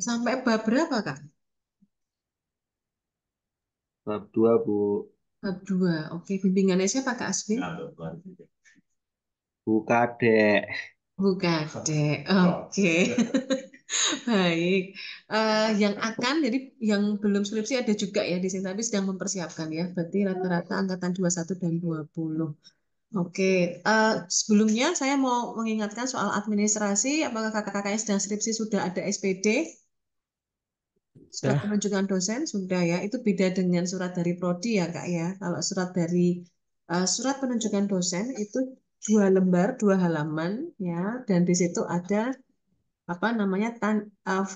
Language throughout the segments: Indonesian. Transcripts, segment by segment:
Sampai bab berapa, Kak? Bab 2 Bu. Bab 2. Oke, bimbingannya siapa, Kak Aswin? Buka dek. Bukan, Dek. Oke. Baik. Yang akan, jadi yang belum skripsi ada juga ya di sini, tapi sedang mempersiapkan ya. Berarti rata-rata angkatan 21 dan 20. Oke. Sebelumnya saya mau mengingatkan soal administrasi. Apakah kakak-kakak yang sedang skripsi sudah ada SPD? Surat Dah, penunjukan dosen sudah ya. Itu beda dengan surat dari prodi ya Kak ya. Kalau surat penunjukan dosen itu 2 lembar, 2 halaman ya. Dan di situ ada apa namanya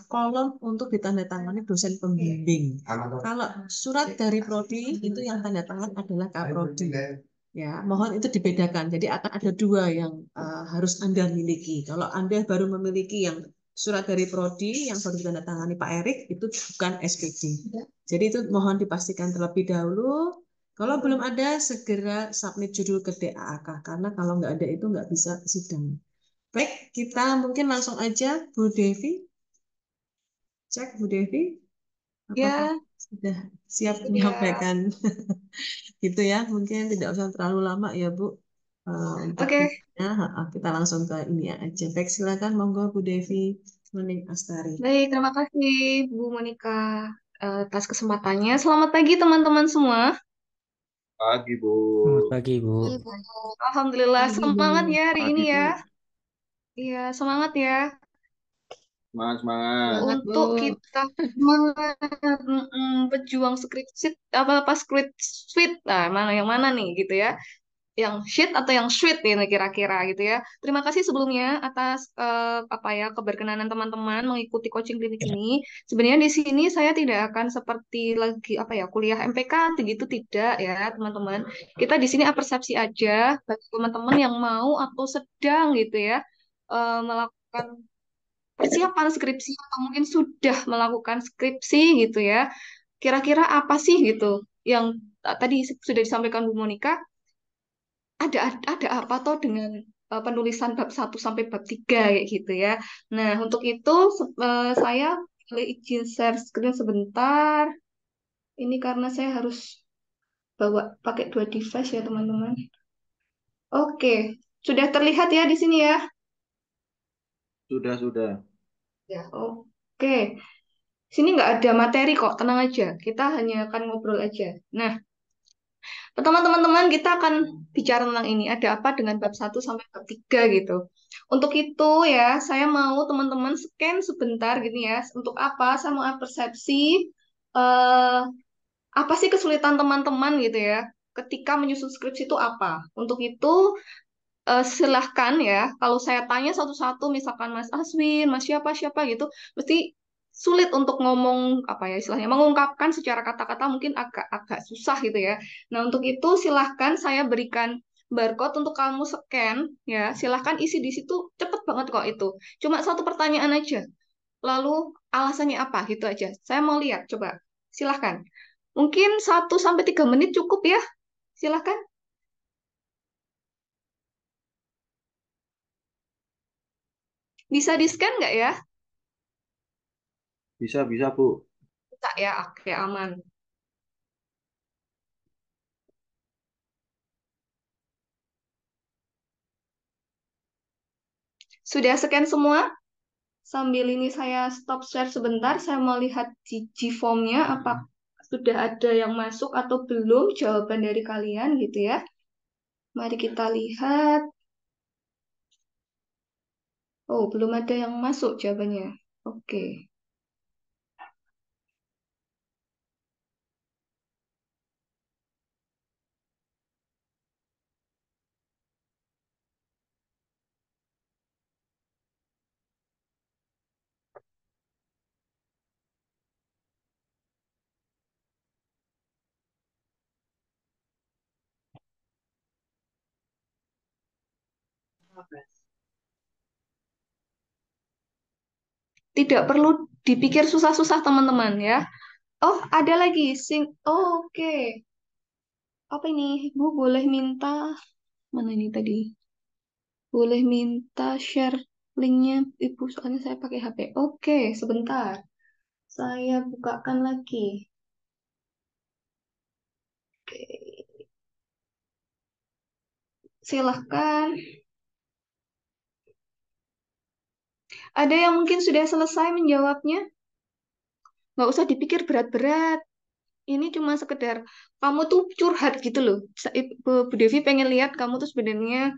kolom untuk ditandatangani dosen pembimbing. Kalau surat dari prodi itu yang tanda tangan adalah Kaprodi. Ya, mohon itu dibedakan. Jadi akan ada 2 yang harus Anda miliki. Kalau Anda baru memiliki yang surat dari prodi yang baru ditandatangani Pak Erik itu bukan SPD. Jadi itu mohon dipastikan terlebih dahulu. Kalau belum ada segera submit judul ke DAAK karena kalau nggak ada itu nggak bisa sidang. Baik, kita mungkin langsung aja Bu Devi. Cek Bu Devi, apakah Ya, sudah siap ya. menyampaikan gitu ya? Mungkin tidak usah terlalu lama ya Bu. Untuk Oke, ya, kita langsung ke ini aja. Baik, silakan monggo Bu Devi Mening Astari. baik. Terima kasih Bu Monika atas kesempatannya. Selamat pagi teman-teman semua. Pagi Bu. selamat pagi, Bu. Ibu. Alhamdulillah, Pagi Bu. semangat ya hari ini Pagi ya. Bu. Iya, semangat ya Semangat semangat. Semangat Bu. untuk kita semangat pejuang skripsi apa apa skripsi. Nah, mana yang mana nih gitu ya? Yang shit atau yang sweet ini kira-kira gitu ya. Terima kasih sebelumnya atas apa ya keberkenanan teman-teman mengikuti coaching klinik ini. Sebenarnya di sini saya tidak akan seperti lagi apa ya kuliah MPK gitu tidak ya teman-teman. Kita di sini persepsi aja bagi teman-teman yang mau atau sedang gitu ya melakukan persiapan skripsi atau mungkin sudah melakukan skripsi gitu ya. Kira-kira apa sih gitu yang tadi sudah disampaikan Bu Monika ada apa toh dengan penulisan bab 1 sampai bab 3 kayak gitu ya. Nah, untuk itu saya boleh izin share screen sebentar. Ini karena saya harus bawa pakai 2 device ya, teman-teman. Oke, sudah terlihat ya di sini ya. Sudah sudah. Ya, oke. Sini nggak ada materi kok, tenang aja. Kita hanya akan ngobrol aja. Nah, pertama teman-teman kita akan bicara tentang ini. Ada apa dengan bab 1 sampai bab 3 gitu. Untuk itu ya, saya mau teman-teman scan sebentar gini ya. Untuk apa? Saya mau persepsi eh, apa sih kesulitan teman-teman gitu ya. Ketika menyusun skripsi itu apa? Untuk itu silahkan ya. Kalau saya tanya satu-satu, misalkan Mas Aswin, Mas siapa-siapa gitu, mesti sulit untuk ngomong apa ya istilahnya mengungkapkan secara kata-kata mungkin agak susah gitu ya. Nah untuk itu silahkan saya berikan barcode untuk kamu scan ya. Silahkan isi di situ cepet banget kok itu. Cuma satu pertanyaan aja. Lalu alasannya apa gitu aja. Saya mau lihat coba. Silahkan. Mungkin 1 sampai 3 menit cukup ya. Silahkan. Bisa di scan nggak ya? Bisa bisa Bu. Bisa ya. Oke aman. Sudah scan semua? Sambil ini saya stop share sebentar, saya mau lihat G-form-nya apa sudah ada yang masuk atau belum jawaban dari kalian gitu ya. Mari kita lihat. Oh, belum ada yang masuk jawabannya. Oke. Tidak perlu dipikir susah-susah teman-teman ya. Oh, ada lagi. Oh, oke. Apa ini? Bu boleh minta mana ini tadi? Boleh minta share linknya Ibu, soalnya saya pakai HP. Oke, sebentar. Saya bukakan lagi. Oke, silahkan. Ada yang mungkin sudah selesai menjawabnya? Nggak usah dipikir berat-berat. Ini cuma sekedar kamu tuh curhat gitu loh. Bu Devi pengen lihat kamu tuh sebenarnya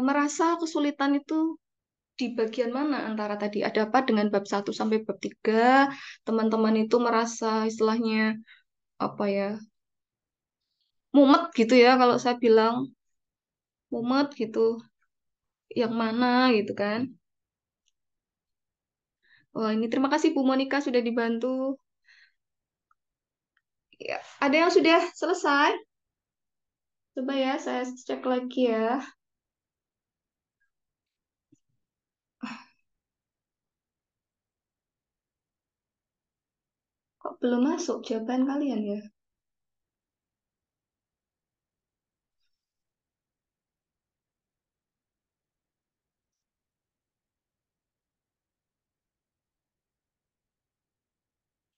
merasa kesulitan itu di bagian mana antara tadi ada apa dengan bab 1 sampai bab 3 teman-teman itu merasa istilahnya apa ya, mumet gitu ya, kalau saya bilang mumet gitu, yang mana gitu kan. Wah, ini terima kasih Bu Monica sudah dibantu ya. Ada yang sudah selesai? Coba ya saya cek lagi ya. Kok belum masuk jawaban kalian ya?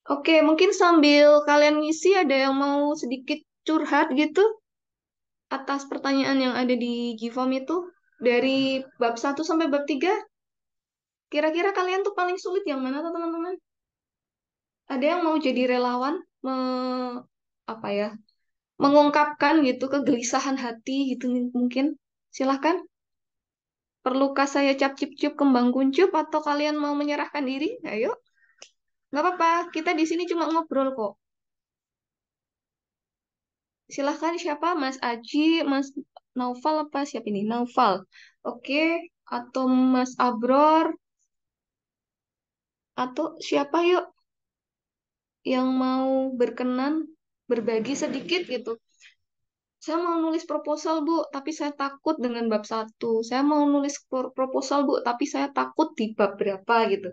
Oke, mungkin sambil kalian ngisi ada yang mau sedikit curhat gitu atas pertanyaan yang ada di Gform itu dari bab 1 sampai bab 3. Kira-kira kalian tuh paling sulit yang mana tuh teman-teman? Ada yang mau jadi relawan apa ya? Mengungkapkan gitu kegelisahan hati gitu mungkin. Silahkan. Perlukah saya cap-cip-cup kembang kuncup atau kalian mau menyerahkan diri? Ayo, nggak apa-apa. Kita di sini cuma ngobrol kok. Silahkan siapa? Mas Aji, Mas Naufal apa siapa ini? Naufal. Oke. Atau Mas Abror atau siapa yuk yang mau berkenan berbagi sedikit gitu. Saya mau nulis proposal, Bu, tapi saya takut dengan bab 1. Saya mau nulis proposal, Bu, tapi saya takut di bab berapa gitu.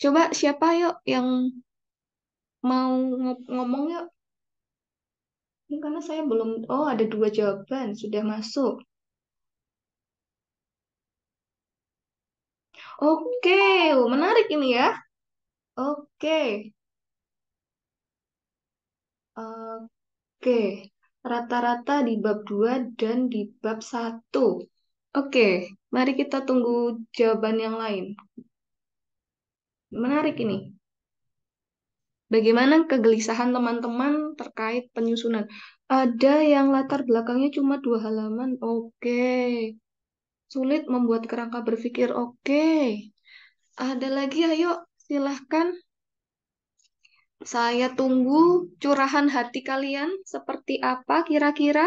Coba siapa yuk yang mau ngomong yuk? Ini karena saya belum, oh ada 2 jawaban, sudah masuk. Oke, menarik ini ya. Oke, oke. Rata-rata di bab 2 dan di bab 1. Oke, mari kita tunggu jawaban yang lain. Menarik ini. Bagaimana kegelisahan teman-teman terkait penyusunan? Ada yang latar belakangnya cuma 2 halaman. Oke. Sulit membuat kerangka berpikir. Oke. Ada lagi, ayo. Silahkan. Saya tunggu curahan hati kalian. Seperti apa kira-kira?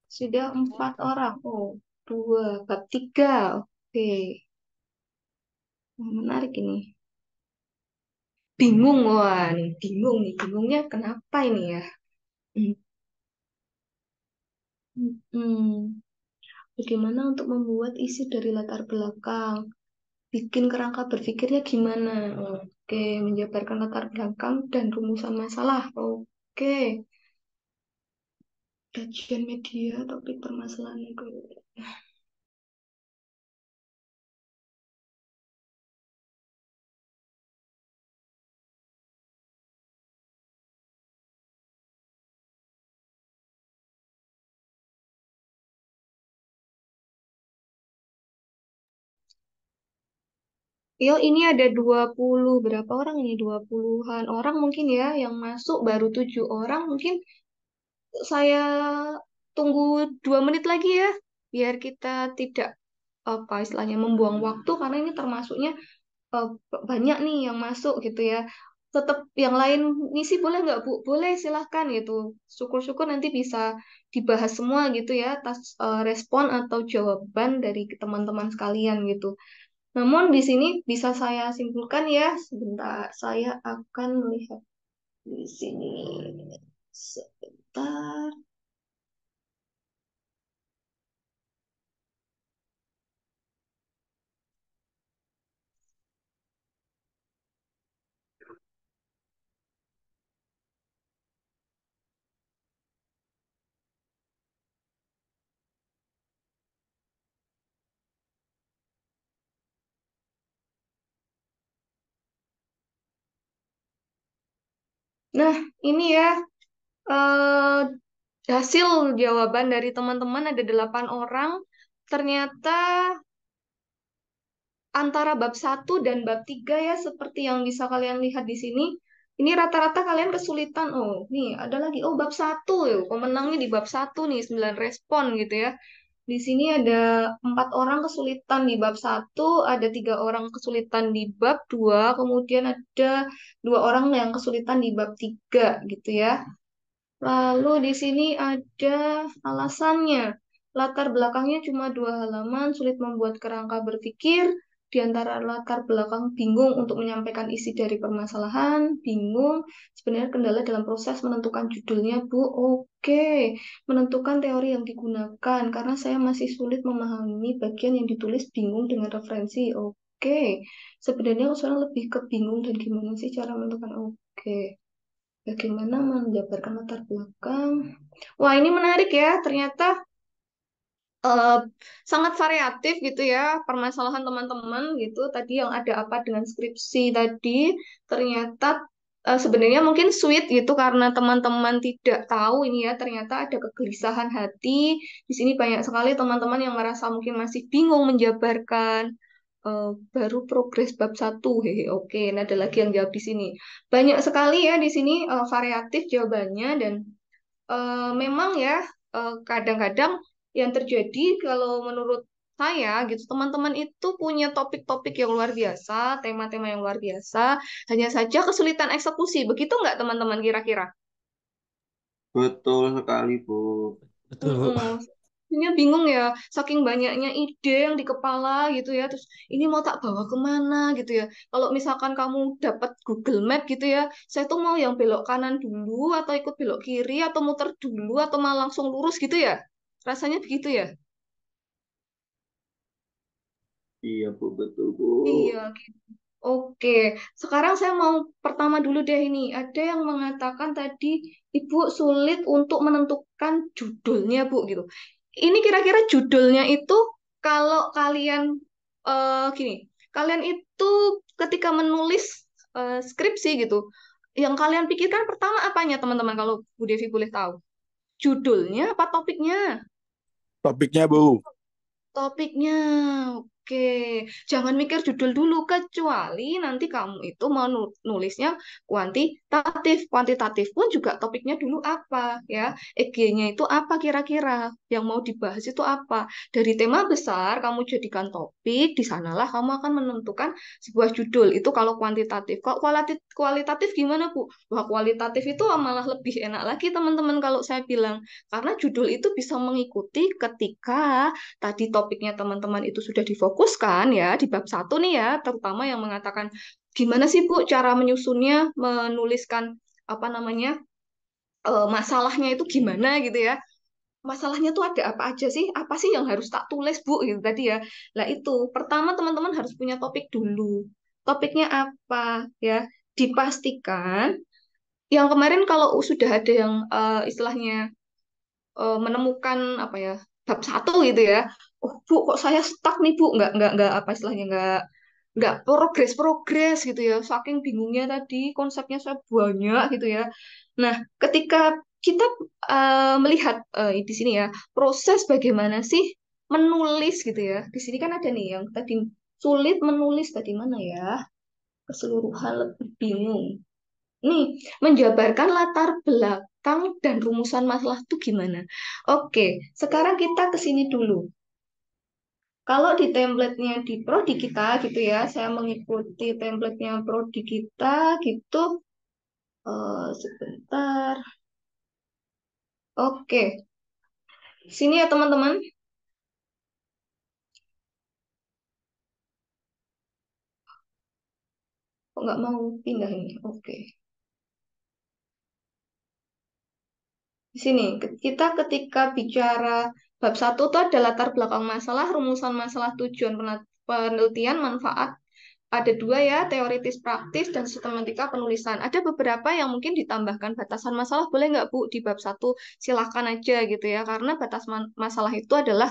Sudah 4 orang. Oh, 2. Bab 3. Oke. Menarik ini. Bingung, wah nih. Bingung nih. Bingungnya kenapa ini ya? Hmm. Hmm. Bagaimana untuk membuat isi dari latar belakang? Bikin kerangka berpikirnya gimana? Oke, menjabarkan latar belakang dan rumusan masalah. Oke, kajian media, topik permasalahan itu. Yo, ini ada 20 berapa orang ini? 20-an orang mungkin ya yang masuk, baru 7 orang. Mungkin saya tunggu 2 menit lagi ya, biar kita tidak apa istilahnya membuang waktu karena ini termasuknya eh, banyak nih yang masuk gitu ya. Tetap yang lain ngisi boleh nggak Bu? Boleh silahkan gitu. Syukur-syukur nanti bisa dibahas semua gitu ya atas respon atau jawaban dari teman-teman sekalian gitu. Namun di sini bisa saya simpulkan ya, sebentar saya akan melihat di sini. Sebentar. Nah, ini ya eh, hasil jawaban dari teman-teman ada 8 orang. Ternyata antara bab 1 dan bab 3 ya, seperti yang bisa kalian lihat di sini. Ini rata-rata kalian kesulitan. Oh, nih ada lagi. Oh, bab 1. Ya. Pemenangnya di bab 1 nih, 9 respon gitu ya. Di sini ada 4 orang kesulitan di bab 1, ada 3 orang kesulitan di bab 2, kemudian ada 2 orang yang kesulitan di bab 3 gitu ya. Lalu di sini ada alasannya. Latar belakangnya cuma 2 halaman, sulit membuat kerangka berpikir. Di antara latar belakang bingung untuk menyampaikan isi dari permasalahan, bingung. Sebenarnya kendala dalam proses menentukan judulnya, Bu. Oke, menentukan teori yang digunakan karena saya masih sulit memahami bagian yang ditulis, bingung dengan referensi. Oke, sebenarnya sekarang lebih ke bingung dan gimana sih cara menentukan. Oke. Bagaimana menjabarkan latar belakang? Wah, ini menarik ya. Ternyata eh, sangat variatif gitu ya permasalahan teman-teman gitu. Tadi yang ada apa dengan skripsi tadi, ternyata sebenarnya mungkin sweet gitu karena teman-teman tidak tahu ini ya. Ternyata ada kegelisahan hati. Di sini banyak sekali teman-teman yang merasa mungkin masih bingung menjabarkan. Baru progres bab 1. Hehe, oke. Nah, ada lagi yang jawab di sini. Banyak sekali ya di sini variatif jawabannya dan memang ya kadang-kadang yang terjadi kalau menurut saya gitu teman-teman itu punya topik-topik yang luar biasa, tema-tema yang luar biasa, hanya saja kesulitan eksekusi. Begitu nggak teman-teman kira-kira? Betul sekali, Bu. Betul, Bu. Mm-mm. Jadinya bingung ya, saking banyaknya ide yang di kepala gitu ya. Terus ini mau tak bawa kemana gitu ya. Kalau misalkan kamu dapat Google Map gitu ya, saya tuh mau yang belok kanan dulu atau ikut belok kiri atau muter dulu atau malah langsung lurus gitu ya. Rasanya begitu ya. Iya, Bu, betul, Bu. Iya. Oke, sekarang saya mau pertama dulu deh ini. Ada yang mengatakan tadi Ibu sulit untuk menentukan judulnya, Bu, gitu. Ini kira-kira judulnya itu kalau kalian gini, kalian itu ketika menulis skripsi gitu, yang kalian pikirkan pertama apanya, teman-teman? Kalau Bu Devi boleh tahu, judulnya apa topiknya? Topiknya, Bu. Topiknya, oke. Jangan mikir judul dulu, kecuali nanti kamu itu mau nulisnya kuantitatif. Kuantitatif pun juga topiknya dulu apa, ya. EG-nya itu apa kira-kira? Yang mau dibahas itu apa? Dari tema besar, kamu jadikan topik, di sanalah kamu akan menentukan sebuah judul. Itu kalau kuantitatif. Kalau kualitatif gimana, Bu? Wah, kualitatif itu malah lebih enak lagi, teman-teman, kalau saya bilang. Karena judul itu bisa mengikuti ketika tadi topiknya teman-teman itu sudah difokuskan ya di bab 1 nih ya, terutama yang mengatakan gimana sih Bu cara menyusunnya, menuliskan apa namanya masalahnya itu gimana gitu ya. Masalahnya tuh ada apa aja sih? Apa sih yang harus tak tulis Bu gitu tadi ya. Lah itu pertama teman-teman harus punya topik dulu. Topiknya apa ya? Dipastikan yang kemarin kalau sudah ada yang istilahnya menemukan apa ya bab 1 gitu ya. Oh Bu, kok saya stuck nih Bu, nggak apa istilahnya nggak progres gitu ya. Saking bingungnya tadi konsepnya saya banyak gitu ya. Nah, ketika kita melihat di sini ya proses bagaimana sih menulis gitu ya. Di sini kan ada nih yang tadi sulit menulis tadi mana ya? Keseluruhan lebih bingung. Nih, menjabarkan latar belakang dan rumusan masalah itu gimana? Oke, sekarang kita ke sini dulu. Kalau di template-nya di prodi kita gitu ya, saya mengikuti template-nya prodi kita gitu. Sebentar. Oke, sini ya teman-teman. Kok nggak mau pindah ini? Oke. Di sini, kita ketika bicara bab 1 itu ada latar belakang masalah, rumusan masalah, tujuan penelitian, manfaat, ada dua ya, teoritis praktis dan sistematika penulisan. Ada beberapa yang mungkin ditambahkan batasan masalah, boleh nggak Bu di bab 1? Silahkan aja gitu ya, karena batas masalah itu adalah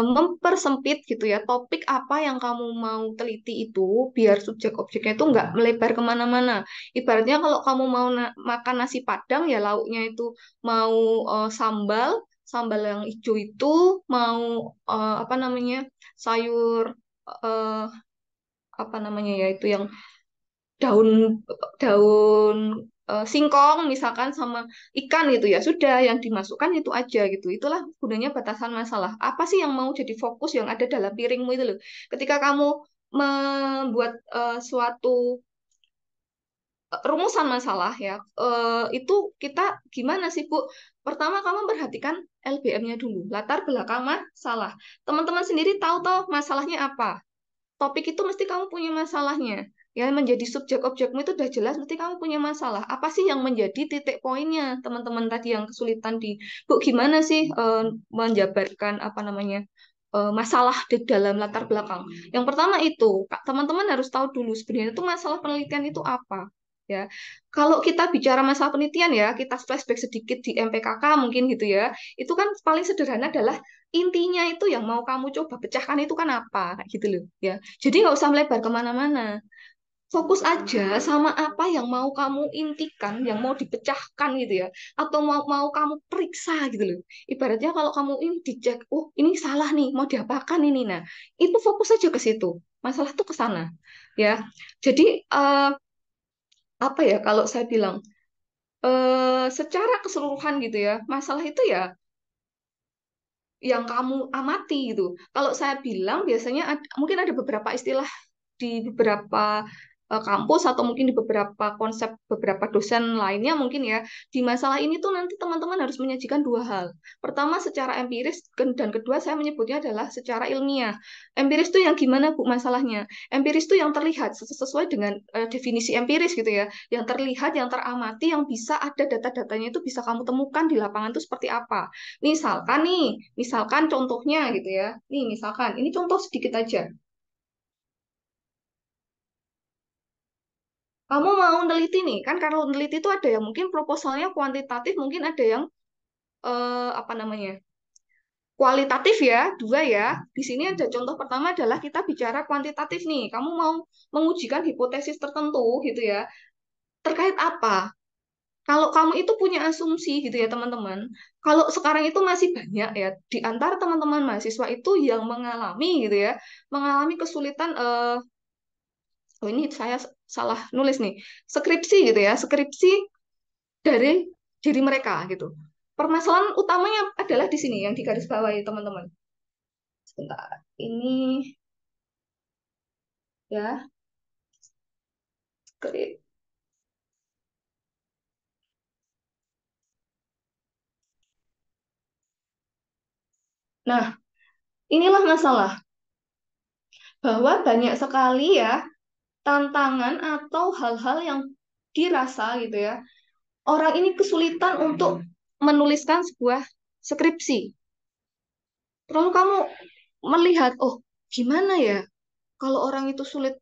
mempersempit gitu ya, topik apa yang kamu mau teliti itu, biar subjek objeknya itu nggak melebar kemana-mana. Ibaratnya kalau kamu mau makan nasi Padang, ya lauknya itu mau sambal, sambal yang hijau itu, mau apa namanya, sayur eh, apa namanya ya itu yang daun daun singkong misalkan sama ikan gitu ya sudah yang dimasukkan itu aja gitu, itulah gunanya batasan masalah. Apa sih yang mau jadi fokus yang ada dalam piringmu itu loh, ketika kamu membuat suatu rumusan masalah ya, itu kita gimana sih Bu, pertama kamu perhatikan LBM-nya dulu, latar belakang masalah. Teman-teman sendiri tahu toh masalahnya apa, topik itu mesti kamu punya masalahnya. Ya, menjadi subjek objekmu itu udah jelas, mesti kamu punya masalah. Apa sih yang menjadi titik poinnya, teman-teman tadi yang kesulitan di, Bu, gimana sih menjabarkan apa namanya masalah di dalam latar belakang. Yang pertama itu, teman-teman harus tahu dulu sebenarnya itu masalah penelitian itu apa. Ya, kalau kita bicara masalah penelitian ya, kita flashback sedikit di MPKK mungkin gitu ya. Itu kan paling sederhana adalah intinya itu yang mau kamu coba pecahkan itu kan apa, kayak gitu loh ya. Jadi nggak usah melebar kemana-mana, fokus aja sama apa yang mau kamu intikan, yang mau dipecahkan gitu ya, atau mau mau kamu periksa gitu loh. Ibaratnya kalau kamu ini dicek, oh ini salah nih, mau diapakan ini, nah itu fokus aja ke situ, masalah tuh ke sana ya. Jadi apa ya kalau saya bilang secara keseluruhan gitu ya, masalah itu ya yang kamu amati gitu. Kalau saya bilang biasanya mungkin ada beberapa istilah di beberapa kampus atau mungkin di beberapa konsep beberapa dosen lainnya mungkin ya, di masalah ini tuh nanti teman-teman harus menyajikan dua hal. Pertama secara empiris dan kedua saya menyebutnya adalah secara ilmiah. Empiris tuh yang gimana Bu masalahnya? Empiris tuh yang terlihat sesuai dengan definisi empiris gitu ya, yang terlihat, yang teramati, yang bisa ada data-datanya itu bisa kamu temukan di lapangan itu seperti apa. Misalkan contohnya gitu ya. Nih, misalkan, ini contoh sedikit aja. Kamu mau neliti nih, kan kalau neliti itu ada yang mungkin proposalnya kuantitatif, mungkin ada yang apa namanya? Kualitatif ya, dua ya. Di sini ada contoh pertama adalah kita bicara kuantitatif nih. Kamu mau mengujikan hipotesis tertentu gitu ya. Terkait apa? Kalau kamu itu punya asumsi gitu ya teman-teman, kalau sekarang itu masih banyak ya di antara teman-teman mahasiswa itu yang mengalami gitu ya, mengalami kesulitan oh ini saya salah nulis nih, skripsi gitu ya, skripsi dari diri mereka gitu. Permasalahan utamanya adalah di sini yang digarisbawahi teman-teman. Sebentar, ini ya skrip. Nah, inilah masalah bahwa banyak sekali ya tantangan atau hal-hal yang dirasa gitu ya, orang ini kesulitan untuk menuliskan sebuah skripsi. Terus kamu melihat, oh gimana ya kalau orang itu sulit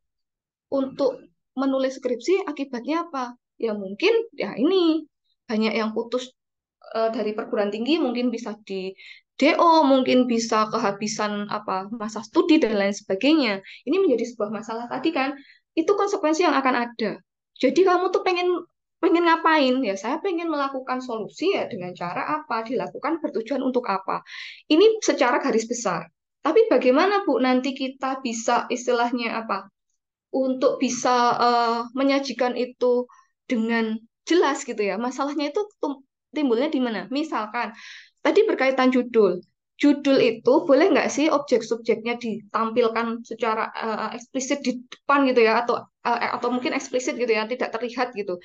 untuk menulis skripsi, akibatnya apa? Ya mungkin ya ini banyak yang putus dari perguruan tinggi, mungkin bisa di DO, mungkin bisa kehabisan apa masa studi dan lain sebagainya. Ini menjadi sebuah masalah tadi kan. Itu konsekuensi yang akan ada. Jadi kamu tuh pengen pengen ngapain? Ya saya pengen melakukan solusi ya dengan cara apa? Dilakukan bertujuan untuk apa? Ini secara garis besar. Tapi bagaimana Bu nanti kita bisa istilahnya apa? Untuk bisa menyajikan itu dengan jelas gitu ya. Masalahnya itu timbulnya di mana? Misalkan tadi berkaitan judul. Judul itu boleh nggak sih objek subjeknya ditampilkan secara eksplisit di depan gitu ya, atau mungkin eksplisit gitu ya, tidak terlihat gitu.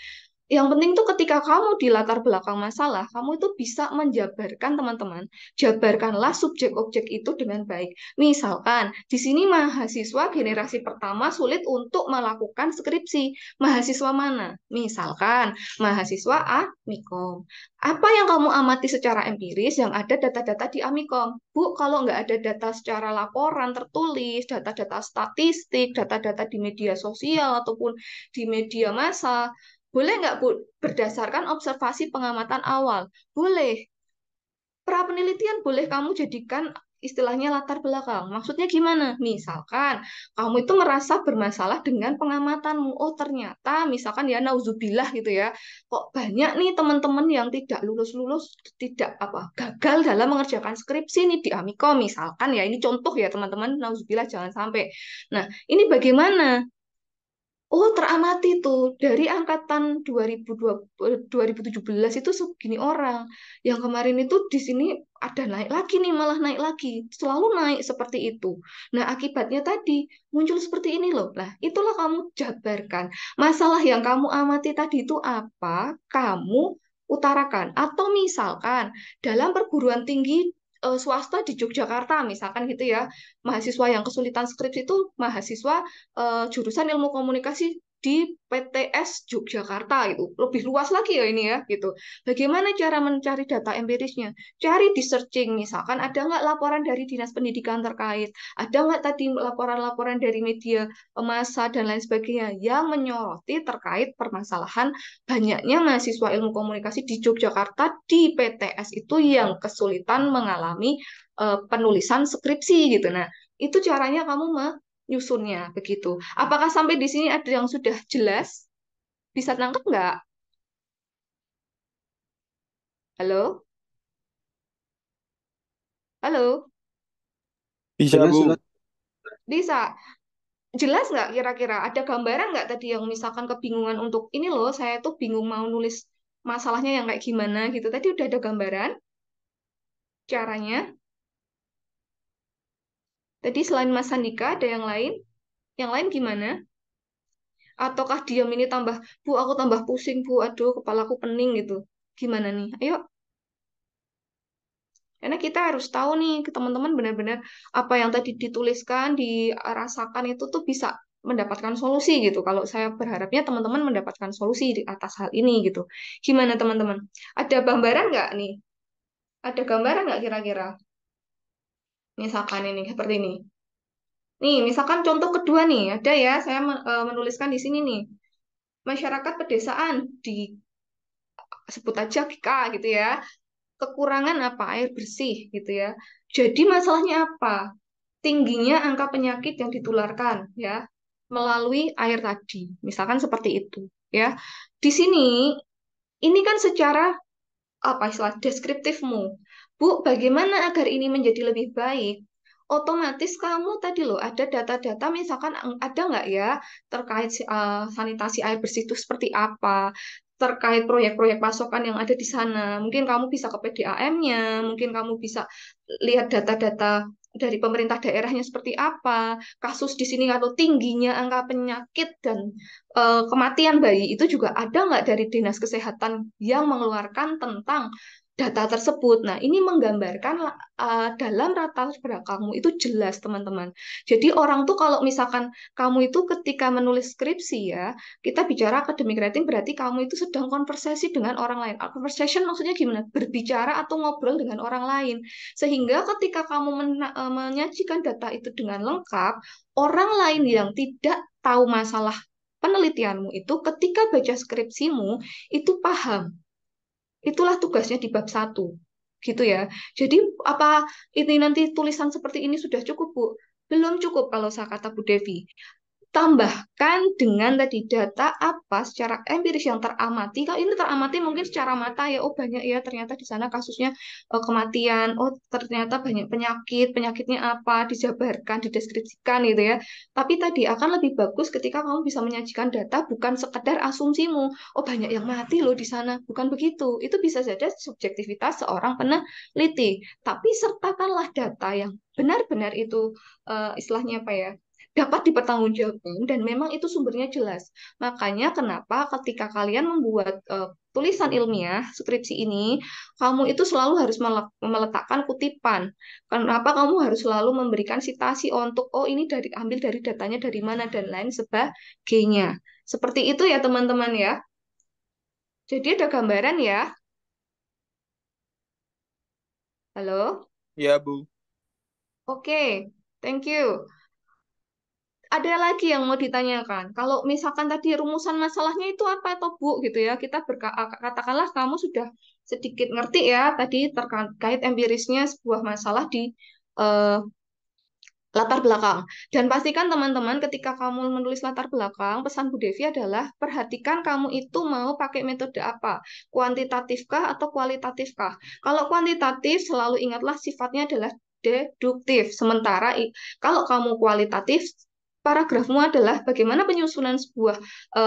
Yang penting tuh ketika kamu di latar belakang masalah, kamu itu bisa menjabarkan teman-teman. Jabarkanlah subjek objek itu dengan baik. Misalkan di sini mahasiswa generasi pertama sulit untuk melakukan skripsi. Mahasiswa mana? Misalkan mahasiswa Amikom. Apa yang kamu amati secara empiris yang ada data-data di Amikom? Bu, kalau nggak ada data secara laporan tertulis, data-data statistik, data-data di media sosial ataupun di media massa, boleh nggak, Bu, berdasarkan observasi pengamatan awal? Boleh. Pra penelitian boleh kamu jadikan istilahnya latar belakang. Maksudnya gimana? Misalkan kamu itu merasa bermasalah dengan pengamatanmu. Oh, ternyata misalkan ya nauzubillah gitu ya. Kok banyak nih teman-teman yang tidak lulus-lulus, tidak apa, gagal dalam mengerjakan skripsi nih di Amikom misalkan ya. Ini contoh ya teman-teman, nauzubillah jangan sampai. Nah, ini bagaimana? Oh, teramati tuh dari angkatan 2017 itu segini orang. Yang kemarin itu di sini ada naik lagi nih, malah naik lagi. Selalu naik seperti itu. Nah, akibatnya tadi muncul seperti ini loh. Nah, itulah kamu jabarkan. Masalah yang kamu amati tadi itu apa? Kamu utarakan. Atau misalkan dalam perguruan tinggi swasta di Yogyakarta, misalkan gitu ya, mahasiswa yang kesulitan skripsi itu mahasiswa jurusan ilmu komunikasi di PTS Yogyakarta itu lebih luas lagi ya ini ya gitu. Bagaimana cara mencari data empirisnya? Cari di searching misalkan ada nggak laporan dari dinas pendidikan terkait, ada nggak tadi laporan-laporan dari media massa dan lain sebagainya yang menyoroti terkait permasalahan banyaknya mahasiswa ilmu komunikasi di Yogyakarta di PTS itu yang kesulitan mengalami penulisan skripsi gitu. Nah, itu caranya kamu nyusunnya begitu. Apakah sampai di sini ada yang sudah jelas? Bisa tangkap nggak? Halo? Halo? Bisa, Jelas, Bu. jelas. Bisa. Jelas nggak kira-kira? Ada gambaran nggak tadi yang misalkan kebingungan untuk ini loh, saya tuh bingung mau nulis masalahnya yang kayak gimana gitu. Tadi udah ada gambaran caranya. Tadi selain Mas Handika ada yang lain? Yang lain gimana? Ataukah diam ini tambah, Bu, aku tambah pusing, Bu. Aduh, kepalaku pening gitu. Gimana nih? Ayo. Karena kita harus tahu nih ke teman-teman benar-benar apa yang tadi dituliskan, dirasakan itu tuh bisa mendapatkan solusi gitu. Kalau saya berharapnya teman-teman mendapatkan solusi di atas hal ini gitu. Gimana teman-teman? Ada gambaran nggak nih? Ada gambaran nggak kira-kira? Misalkan ini seperti ini. Nih, misalkan contoh kedua nih, ada ya, saya menuliskan di sini nih. Masyarakat pedesaan disebut aja K gitu ya. Kekurangan apa? Air bersih gitu ya. Jadi masalahnya apa? Tingginya angka penyakit yang ditularkan ya melalui air tadi. Misalkan seperti itu ya. Di sini ini kan secara apa istilah deskriptifmu. Bu, bagaimana agar ini menjadi lebih baik? Otomatis kamu tadi loh ada data-data misalkan ada nggak ya terkait sanitasi air bersih itu seperti apa, terkait proyek-proyek pasokan yang ada di sana. Mungkin kamu bisa ke PDAM-nya, mungkin kamu bisa lihat data-data dari pemerintah daerahnya seperti apa, kasus di sini atau tingginya angka penyakit dan kematian bayi itu juga ada nggak dari Dinas Kesehatan yang mengeluarkan tentang data tersebut. Nah, ini menggambarkan dalam latar belakangmu itu jelas, teman-teman. Jadi orang tuh kalau misalkan kamu itu ketika menulis skripsi ya, kita bicara academic writing berarti kamu itu sedang konversasi dengan orang lain. Conversation maksudnya gimana? Berbicara atau ngobrol dengan orang lain. Sehingga ketika kamu menyajikan data itu dengan lengkap, orang lain yang tidak tahu masalah penelitianmu itu ketika baca skripsimu itu paham. Itulah tugasnya di bab satu, gitu ya. Jadi apa ini nanti tulisan seperti ini sudah cukup, Bu? Belum cukup kalau saya kata Bu Devi. Tambahkan dengan tadi data apa secara empiris yang teramati. Kalau ini teramati mungkin secara mata ya, oh banyak ya ternyata di sana kasusnya kematian, oh ternyata banyak penyakit, penyakitnya apa, dijabarkan, dideskripsikan gitu ya. Tapi tadi akan lebih bagus ketika kamu bisa menyajikan data bukan sekedar asumsimu, oh banyak yang mati loh di sana, bukan begitu. Itu bisa saja subjektivitas seorang peneliti, tapi sertakanlah data yang benar-benar itu istilahnya apa ya? dapat dipertanggungjawabkan dan memang itu sumbernya jelas. Makanya kenapa ketika kalian membuat tulisan ilmiah skripsi ini, kamu itu selalu harus meletakkan kutipan. Kenapa kamu harus selalu memberikan sitasi untuk oh ini dari ambil dari datanya dari mana dan lain sebagainya. Seperti itu ya teman-teman ya. Jadi ada gambaran ya. Halo? Ya, Bu. Oke, thank you. Ada lagi yang mau ditanyakan. Kalau misalkan tadi rumusan masalahnya itu apa atau Bu gitu ya, kita katakanlah kamu sudah sedikit ngerti ya tadi terkait empirisnya sebuah masalah di eh, latar belakang. Dan pastikan teman-teman ketika kamu menulis latar belakang, pesan Bu Devi adalah perhatikan kamu itu mau pakai metode apa, kuantitatifkah atau kualitatifkah. Kalau kuantitatif selalu ingatlah sifatnya adalah deduktif. Sementara kalau kamu kualitatif, paragrafmu adalah bagaimana penyusunan sebuah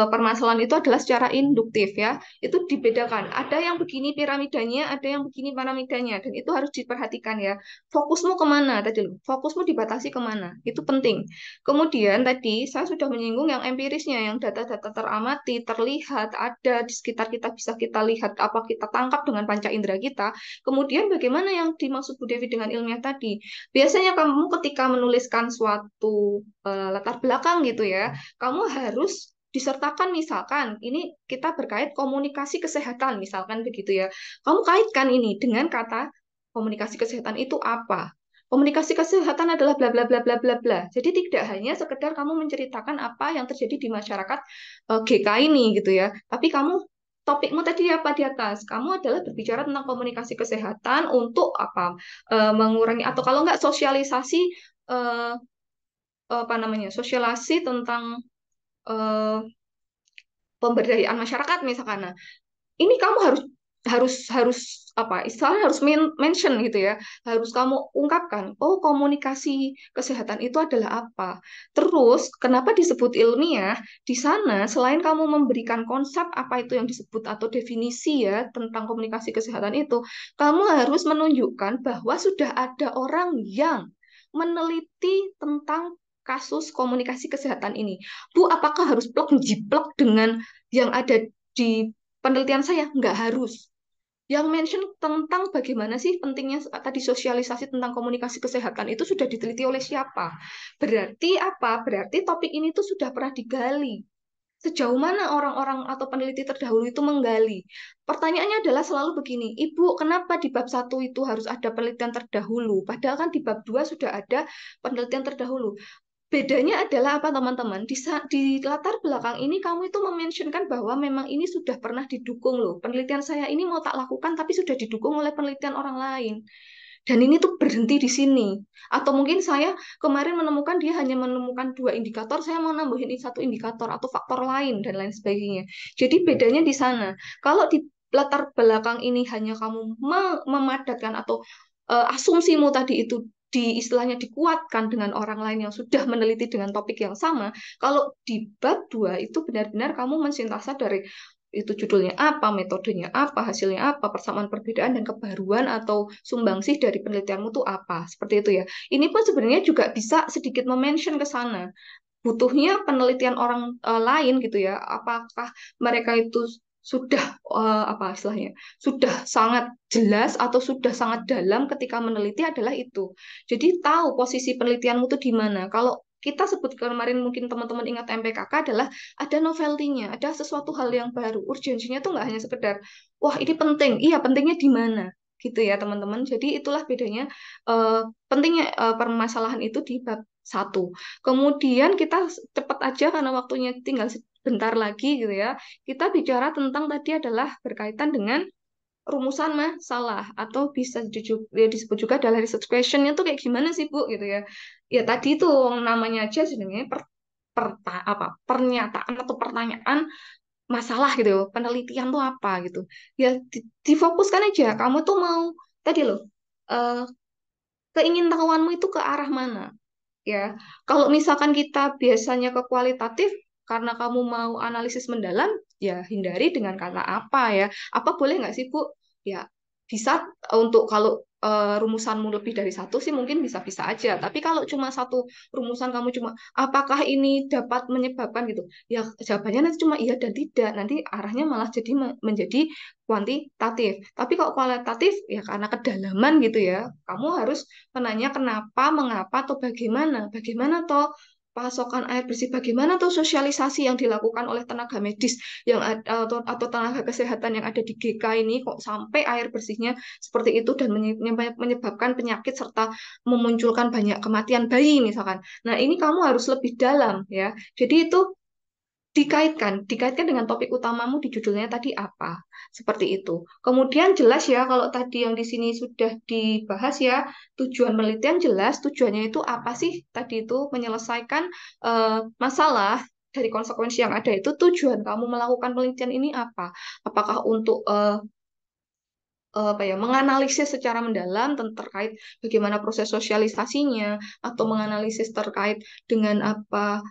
permasalahan itu adalah secara induktif ya. Itu dibedakan. Ada yang begini piramidanya, ada yang begini piramidanya, dan itu harus diperhatikan ya. Fokusmu kemana tadi loh? Fokusmu dibatasi kemana? Itu penting. Kemudian tadi saya sudah menyinggung yang empirisnya, yang data-data teramati, terlihat, ada di sekitar kita, bisa kita lihat, apa kita tangkap dengan panca indera kita. Kemudian bagaimana yang dimaksud Bu Devi dengan ilmiah tadi? Biasanya kamu ketika menuliskan suatu latar belakang gitu ya, kamu harus disertakan misalkan ini kita berkait komunikasi kesehatan misalkan begitu ya. Kamu kaitkan ini dengan kata komunikasi kesehatan itu apa? Komunikasi kesehatan adalah bla bla bla bla bla bla. Jadi tidak hanya sekedar kamu menceritakan apa yang terjadi di masyarakat GK ini gitu ya, tapi kamu topikmu tadi apa di atas? Kamu adalah berbicara tentang komunikasi kesehatan untuk apa? Mengurangi atau kalau nggak sosialisasi eh, apa namanya? Sosialisasi tentang eh, pemberdayaan masyarakat misalkan. Nah, ini kamu harus harus harus apa istilahnya harus mention gitu ya, harus kamu ungkapkan oh komunikasi kesehatan itu adalah apa, terus kenapa disebut ilmiah di sana. Selain kamu memberikan konsep apa itu yang disebut atau definisi ya tentang komunikasi kesehatan itu, kamu harus menunjukkan bahwa sudah ada orang yang meneliti tentang kasus komunikasi kesehatan ini. Bu, apakah harus plek jiplek dengan yang ada di penelitian saya? Nggak harus. Yang mention tentang bagaimana sih pentingnya tadi sosialisasi tentang komunikasi kesehatan itu sudah diteliti oleh siapa? Berarti apa? Berarti topik ini tuh sudah pernah digali. Sejauh mana orang-orang atau peneliti terdahulu itu menggali? Pertanyaannya adalah selalu begini, Ibu, kenapa di bab 1 itu harus ada penelitian terdahulu? Padahal kan di bab 2 sudah ada penelitian terdahulu. Bedanya adalah apa teman-teman? Di latar belakang ini kamu itu mementionkan bahwa memang ini sudah pernah didukung loh. Penelitian saya ini mau tak lakukan tapi sudah didukung oleh penelitian orang lain. Dan ini tuh berhenti di sini. Atau mungkin saya kemarin menemukan dia hanya menemukan 2 indikator, saya mau nambahin satu indikator atau faktor lain dan lain sebagainya. Jadi bedanya di sana. Kalau di latar belakang ini hanya kamu memadatkan atau asumsimu tadi itu di istilahnya dikuatkan dengan orang lain yang sudah meneliti dengan topik yang sama. Kalau di bab 2 itu benar-benar kamu mensintasa dari itu judulnya apa, metodenya apa, hasilnya apa, persamaan perbedaan dan kebaruan atau sumbangsih dari penelitianmu itu apa. Seperti itu ya. Ini pun sebenarnya juga bisa sedikit memention ke sana. Butuhnya penelitian orang lain gitu ya. Apakah mereka itu sudah apa istilahnya sudah sangat jelas atau sudah sangat dalam ketika meneliti adalah itu. Jadi tahu posisi penelitianmu itu di mana. Kalau kita sebut kemarin mungkin teman-teman ingat MPKK adalah ada novelty-nya, ada sesuatu hal yang baru. Urgensinya tuh nggak hanya sekedar wah ini penting, iya pentingnya di mana gitu ya teman-teman. Jadi itulah bedanya pentingnya permasalahan itu di bab 1. Kemudian kita cepat aja karena waktunya tinggal sebentar lagi gitu ya. Kita bicara tentang tadi adalah berkaitan dengan rumusan masalah atau bisa ya disebut juga adalah research questionnya tuh kayak gimana sih Bu gitu ya. Ya tadi itu namanya aja sebenarnya pernyataan atau pertanyaan masalah gitu, penelitian tuh apa gitu. Ya difokuskan aja. Kamu tuh mau tadi loh eh, keingintahuanmu itu ke arah mana? Ya, kalau misalkan kita biasanya ke kualitatif karena kamu mau analisis mendalam, ya hindari dengan kata apa ya. Apa boleh nggak sih Bu? Ya, bisa untuk kalau rumusanmu lebih dari satu sih mungkin bisa-bisa aja. Tapi kalau cuma satu rumusan kamu cuma apakah ini dapat menyebabkan gitu, ya jawabannya nanti cuma iya dan tidak. Nanti arahnya malah jadi menjadi kuantitatif. Tapi kalau kualitatif ya karena kedalaman gitu ya, kamu harus menanya kenapa, mengapa, atau bagaimana. Bagaimana toh pasokan air bersih, bagaimana tuh sosialisasi yang dilakukan oleh tenaga medis atau tenaga kesehatan yang ada di GK ini kok sampai air bersihnya seperti itu dan menyebabkan penyakit serta memunculkan banyak kematian bayi misalkan. Nah, ini kamu harus lebih dalam ya. Jadi itu dikaitkan dengan topik utamamu di judulnya tadi apa. Seperti itu. Kemudian jelas ya kalau tadi yang di sini sudah dibahas ya, tujuan penelitian jelas, tujuannya itu apa sih? Tadi itu menyelesaikan masalah dari konsekuensi yang ada itu tujuan kamu melakukan penelitian ini apa? Apakah untuk apa ya menganalisis secara mendalam terkait bagaimana proses sosialisasinya atau menganalisis terkait dengan apa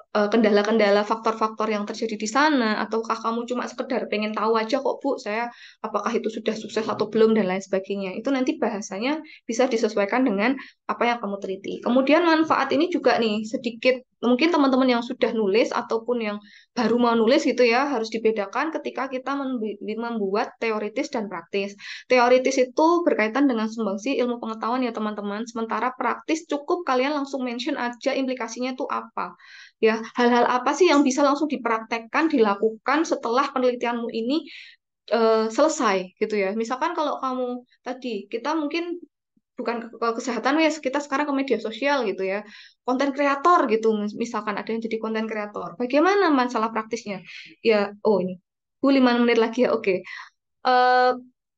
kendala-kendala faktor-faktor yang terjadi di sana ataukah kamu cuma sekedar pengen tahu aja kok Bu saya apakah itu sudah sukses atau belum dan lain sebagainya itu nanti bahasanya bisa disesuaikan dengan apa yang kamu teliti. Kemudian manfaat ini juga nih sedikit mungkin teman-teman yang sudah nulis ataupun yang baru mau nulis gitu ya harus dibedakan ketika kita membuat teoritis dan praktis. Teoritis itu berkaitan dengan sumbangsi ilmu pengetahuan ya teman-teman, sementara praktis cukup kalian langsung mention aja implikasinya itu apa. Ya, hal-hal apa sih yang bisa langsung dipraktekkan, dilakukan setelah penelitianmu ini selesai gitu ya. Misalkan kalau kamu tadi, kita mungkin bukan ke kesehatan ya, kita sekarang ke media sosial gitu ya. Konten kreator gitu, misalkan ada yang jadi konten kreator. Bagaimana masalah praktisnya? Ya, oh ini, 5 menit lagi ya, oke. Eh,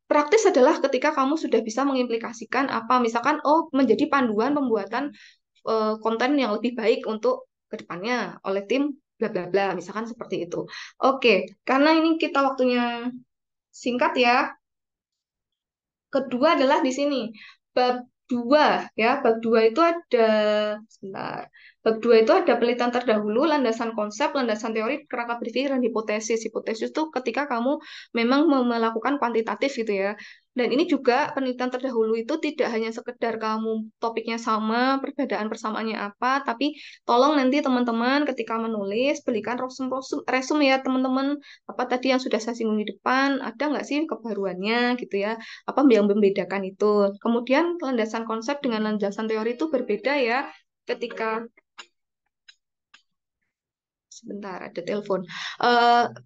praktis adalah ketika kamu sudah bisa mengimplikasikan apa, misalkan, oh menjadi panduan pembuatan konten yang lebih baik untuk kedepannya oleh tim bla bla bla, misalkan seperti itu. Oke, karena ini kita waktunya singkat ya. Kedua adalah di sini bab 2 ya. Bab 2 itu ada sebentar. Bab 2 itu ada penelitian terdahulu, landasan konsep, landasan teori, kerangka berpikir dan hipotesis. Hipotesis itu ketika kamu memang melakukan kuantitatif gitu ya. Dan ini juga penelitian terdahulu itu tidak hanya sekedar kamu topiknya sama, perbedaan persamaannya apa, tapi tolong nanti teman-teman ketika menulis berikan resume ya teman-teman apa tadi yang sudah saya singgung di depan, ada nggak sih kebaruannya gitu ya apa yang membedakan itu. Kemudian landasan konsep dengan landasan teori itu berbeda ya. Ketika sebentar ada telepon.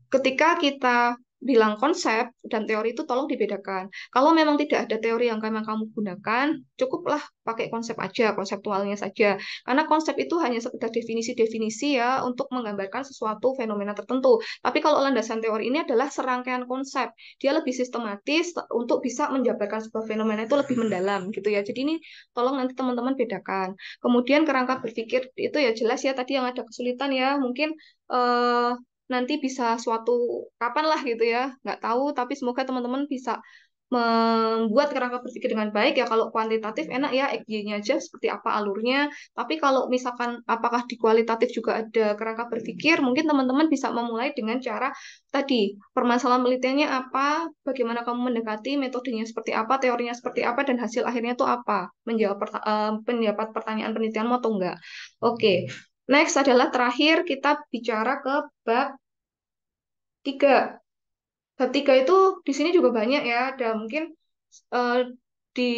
Ketika kita bilang konsep dan teori itu tolong dibedakan. Kalau memang tidak ada teori yang memang kamu gunakan, cukuplah pakai konsep aja, konseptualnya saja. Karena konsep itu hanya sekedar definisi-definisi ya untuk menggambarkan sesuatu fenomena tertentu. Tapi kalau landasan teori ini adalah serangkaian konsep. Dia lebih sistematis untuk bisa menjabarkan sebuah fenomena itu lebih mendalam gitu ya. Jadi ini tolong nanti teman-teman bedakan. Kemudian kerangka berpikir itu ya jelas ya tadi yang ada kesulitan ya. Mungkin nanti bisa suatu kapan lah gitu ya, nggak tahu, tapi semoga teman-teman bisa membuat kerangka berpikir dengan baik ya. Kalau kuantitatif enak ya, XY-nya aja seperti apa alurnya, tapi kalau misalkan apakah di kualitatif juga ada kerangka berpikir, mungkin teman-teman bisa memulai dengan cara tadi, permasalahan penelitiannya apa, bagaimana kamu mendekati, metodenya seperti apa, teorinya seperti apa, dan hasil akhirnya itu apa, menjawab pertanyaan penelitianmu atau enggak. Oke. Next adalah terakhir kita bicara ke bab 3. Bab 3 itu di sini juga banyak ya. Ada mungkin eh, di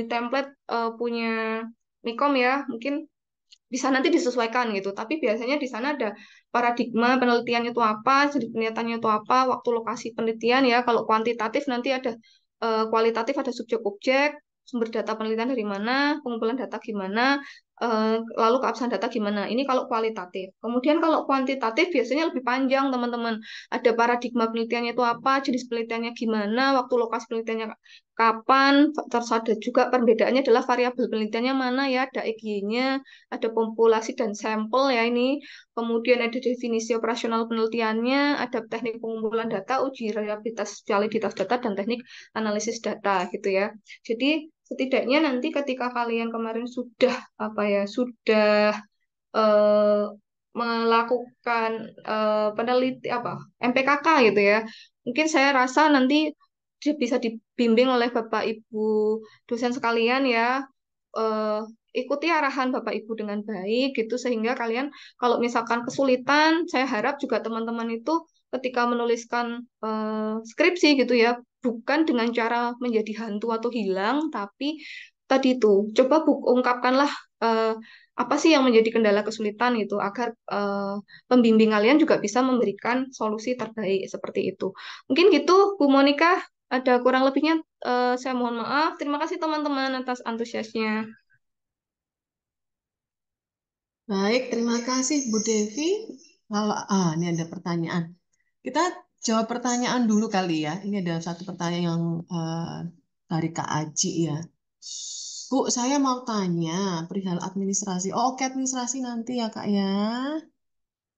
template punya Nikom ya. Mungkin bisa nanti disesuaikan gitu. Tapi biasanya di sana ada paradigma penelitiannya itu apa, jadi penelitiannya itu apa, waktu lokasi penelitian ya. Kalau kuantitatif nanti ada kualitatif ada subjek objek, sumber data penelitian dari mana, pengumpulan data gimana, lalu keabsahan data gimana. Ini kalau kualitatif. Kemudian kalau kuantitatif biasanya lebih panjang teman-teman. Ada paradigma penelitiannya itu apa, jenis penelitiannya gimana, waktu lokasi penelitiannya kapan, terus ada juga perbedaannya adalah variabel penelitiannya mana ya, ada EG-nya, ada populasi dan sampel ya ini. Kemudian ada definisi operasional penelitiannya, ada teknik pengumpulan data, uji reliabilitas, validitas data, dan teknik analisis data gitu ya. Jadi setidaknya nanti ketika kalian kemarin sudah apa ya, sudah eh, melakukan peneliti apa MPKK gitu ya. Mungkin saya rasa nanti bisa dibimbing oleh Bapak Ibu dosen sekalian ya. eh, Ikuti arahan Bapak Ibu dengan baik gitu sehingga kalian kalau misalkan kesulitan, saya harap juga teman-teman itu ketika menuliskan skripsi gitu ya, bukan dengan cara menjadi hantu atau hilang, tapi tadi itu coba ungkapkanlah eh, apa sih yang menjadi kendala kesulitan gitu agar pembimbing kalian juga bisa memberikan solusi terbaik seperti itu. Mungkin gitu, Bu Monika. Ada kurang lebihnya, saya mohon maaf. Terima kasih teman-teman atas antusiasnya. Baik, terima kasih Bu Devi. Kalau ini ada pertanyaan. Kita jawab pertanyaan dulu kali ya. Ini ada satu pertanyaan yang dari Kak Aji ya. Bu, saya mau tanya perihal administrasi. Oh, oke, administrasi nanti ya Kak ya.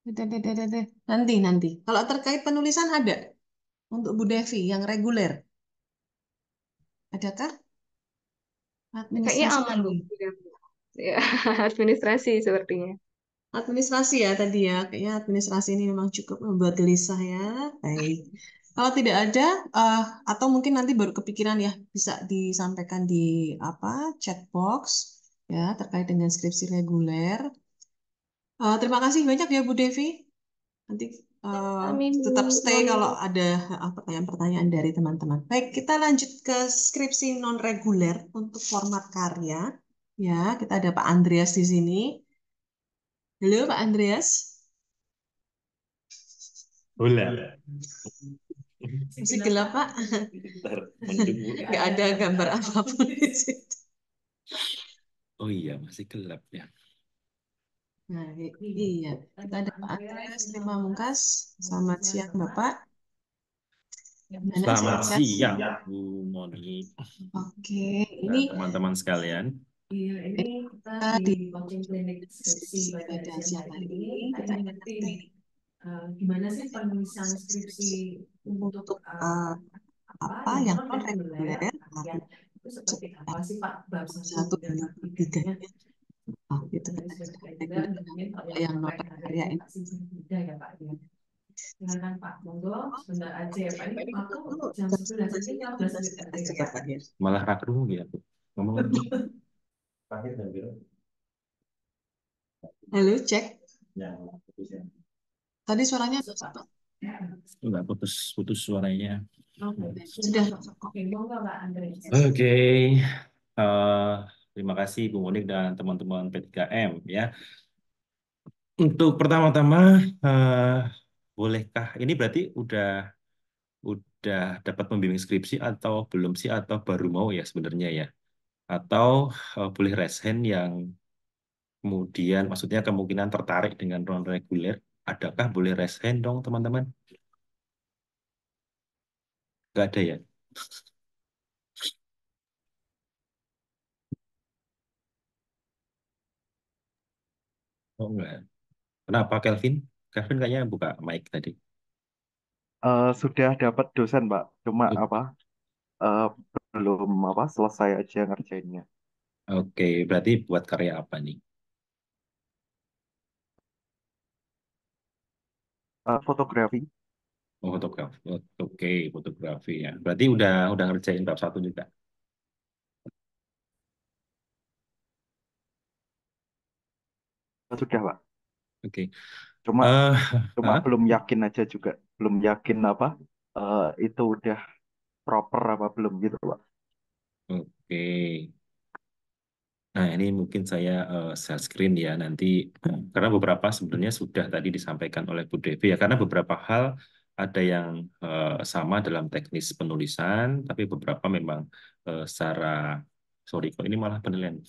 Deh. Nanti. Kalau terkait penulisan ada untuk Bu Devi yang reguler. Adakah Kayaknya administrasi aman, Bu. tadi? Ya, administrasi sepertinya. Administrasi ya tadi ya, kayaknya administrasi ini memang cukup membuat gelisah ya. Baik. Kalau tidak ada, eh, atau mungkin nanti baru kepikiran ya, bisa disampaikan di apa chat box ya terkait dengan skripsi reguler. Terima kasih banyak ya Bu Devi. Nanti eh, Amin, tetap Bu stay kalau Monik. ada pertanyaan-pertanyaan dari teman-teman. Baik, kita lanjut ke skripsi non reguler untuk format karya. Ya, kita ada Pak Andreas di sini. Halo Pak Andreas. Bola. Masih gelap, Pak. Bentar, mendung, Bu. Nggak ada gambar apapun di situ. Oh iya, masih gelap ya. Nah, iya. Kita ada Pak Andreas Lima Mungkas. Selamat siang, Bapak. Gimana Selamat sehat-sehat? siang, Bu Moni Oke, dan ini teman-teman sekalian. kita di skripsi pada siang hari ini. Kita ingin ngerti gimana sih proses skripsi untuk apa yang non reguler karena seperti apa bab satu dan bab tiganya. Oh, itu kita yang reguler. Kalau yang non karya ini itu jam 11 nanti 15 menit aja ya Pak ya. Malah ragu ya, Bu. Ngomong Halo, cek. Tadi suaranya Pak. nggak putus suaranya. Sudah. Oke, eh, terima kasih Bu Monik dan teman-teman P3M ya. Untuk pertama-tama, eh, bolehkah ini berarti udah dapat pembimbing skripsi atau belum sih atau baru mau ya sebenarnya ya? Atau boleh resen yang kemudian maksudnya kemungkinan tertarik dengan non reguler, adakah boleh resen dong teman-teman? Nggak ada ya? Oh enggak. Kenapa Kelvin? Kelvin kayaknya buka mic tadi. Sudah dapat dosen, Pak. Cuma Oh, apa? eh, Belum apa selesai aja ngerjainnya. oke, berarti buat karya apa nih? Fotografi Oh, fotografi. Oke, fotografi ya. Berarti udah ngerjain bab satu juga. sudah, Pak. Oke. Cuma Eh, cuma hah? belum yakin aja juga. Belum yakin apa? Itu udah proper apa belum gitu, Pak. Oke. Nah, ini mungkin saya share screen ya nanti karena beberapa sebenarnya sudah tadi disampaikan oleh Bu Devi ya karena beberapa hal ada yang sama dalam teknis penulisan tapi beberapa memang secara sorry kok ini malah penilaian.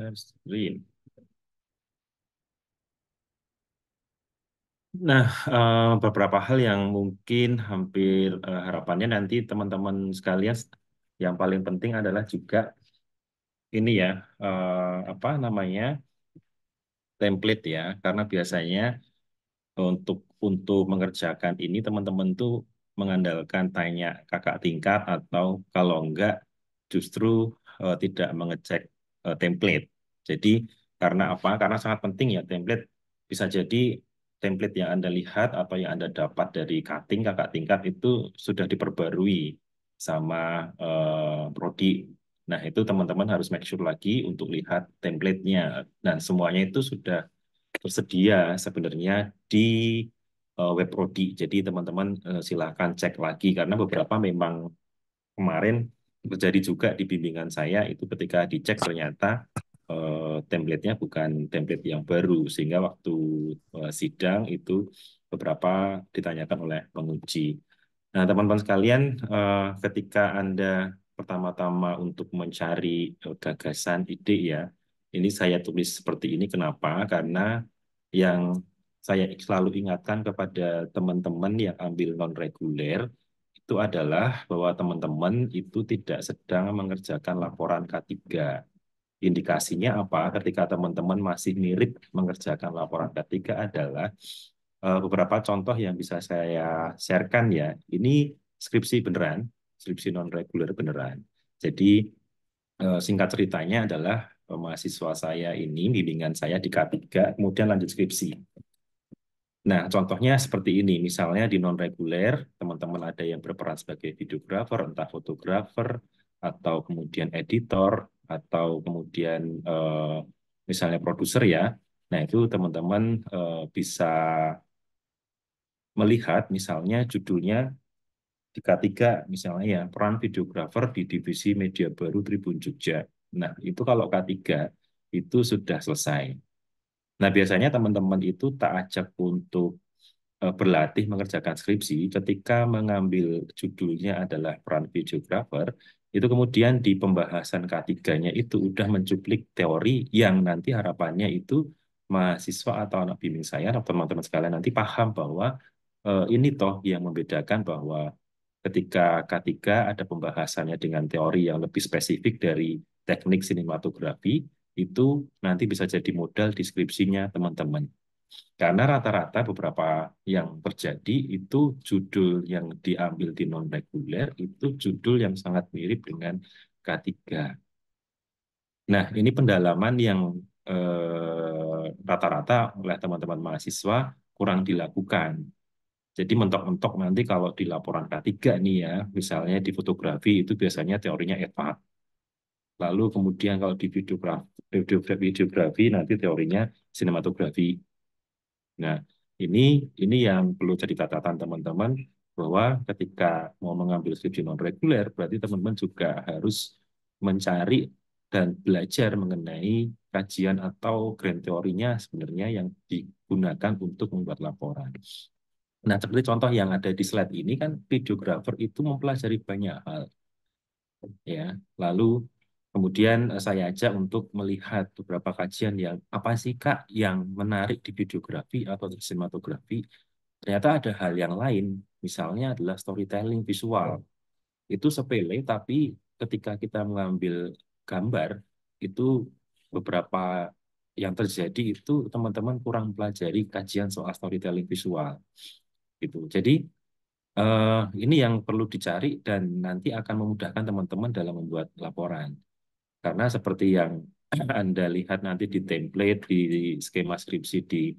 share screen. Nah, beberapa hal yang mungkin hampir harapannya nanti teman-teman sekalian yang paling penting adalah juga ini ya, apa namanya, template ya, karena biasanya untuk mengerjakan ini teman-teman tuh mengandalkan tanya kakak tingkat atau kalau enggak justru tidak mengecek template. Jadi karena apa? Karena sangat penting ya template. Bisa jadi template yang Anda lihat atau yang Anda dapat dari cutting kakak tingkat itu sudah diperbarui sama prodi. Nah, itu teman-teman harus make sure lagi untuk lihat template-nya. Dan semuanya itu sudah tersedia sebenarnya di web Prodi. Jadi teman-teman silakan cek lagi karena beberapa memang kemarin terjadi juga di bimbingan saya itu ketika dicek ternyata template-nya bukan template yang baru sehingga waktu sidang itu beberapa ditanyakan oleh penguji. Nah, teman-teman sekalian, ketika Anda pertama-tama untuk mencari gagasan ide ya, ini saya tulis seperti ini. Kenapa? Karena yang saya selalu ingatkan kepada teman-teman yang ambil non-reguler itu adalah bahwa teman-teman itu tidak sedang mengerjakan laporan K3. Indikasinya apa? Ketika teman-teman masih mirip mengerjakan laporan K3 adalah beberapa contoh yang bisa saya sharekan ya. Ini skripsi beneran, skripsi non-reguler beneran. Jadi singkat ceritanya adalah mahasiswa saya ini, bimbingan saya di K3, kemudian lanjut skripsi. Nah, contohnya seperti ini. Misalnya di non-reguler, teman-teman ada yang berperan sebagai videographer, entah fotografer, atau kemudian editor, atau kemudian misalnya produser ya. Nah, itu teman-teman bisa melihat misalnya judulnya di K3 misalnya ya peran videografer di divisi media baru Tribun Jogja. Nah, itu kalau K3 itu sudah selesai. Nah, biasanya teman-teman itu tak ajak untuk berlatih mengerjakan skripsi ketika mengambil judulnya adalah peran videografer, itu kemudian di pembahasan K3-nya itu udah mencuplik teori yang nanti harapannya itu mahasiswa atau anak bimbing saya atau teman-teman sekalian nanti paham bahwa ini toh yang membedakan bahwa ketika K3 ada pembahasannya dengan teori yang lebih spesifik dari teknik sinematografi, itu nanti bisa jadi modal deskripsinya teman-teman. Karena rata-rata beberapa yang terjadi itu judul yang diambil di non-reguler itu judul yang sangat mirip dengan K3. Nah, ini pendalaman yang rata-rata oleh teman-teman mahasiswa kurang dilakukan. Jadi mentok-mentok nanti kalau di laporan K3 nih ya, misalnya di fotografi itu biasanya teorinya EVA. Lalu kemudian kalau di videografi nanti teorinya sinematografi. Nah, ini yang perlu jadi catatan teman-teman bahwa ketika mau mengambil skripsi non-reguler, berarti teman-teman juga harus mencari dan belajar mengenai kajian atau grand teorinya sebenarnya yang digunakan untuk membuat laporan. Nah, seperti contoh yang ada di slide ini kan videografer itu mempelajari banyak hal, ya. Lalu kemudian saya ajak untuk melihat beberapa kajian yang apa sih Kak yang menarik di videografi atau di sinematografi. Ternyata ada hal yang lain, misalnya adalah storytelling visual. Itu sepele, tapi ketika kita mengambil gambar, itu beberapa yang terjadi itu teman-teman kurang pelajari kajian soal storytelling visual. Gitu. Jadi ini yang perlu dicari dan nanti akan memudahkan teman-teman dalam membuat laporan. Karena seperti yang Anda lihat nanti di template, di skema skripsi di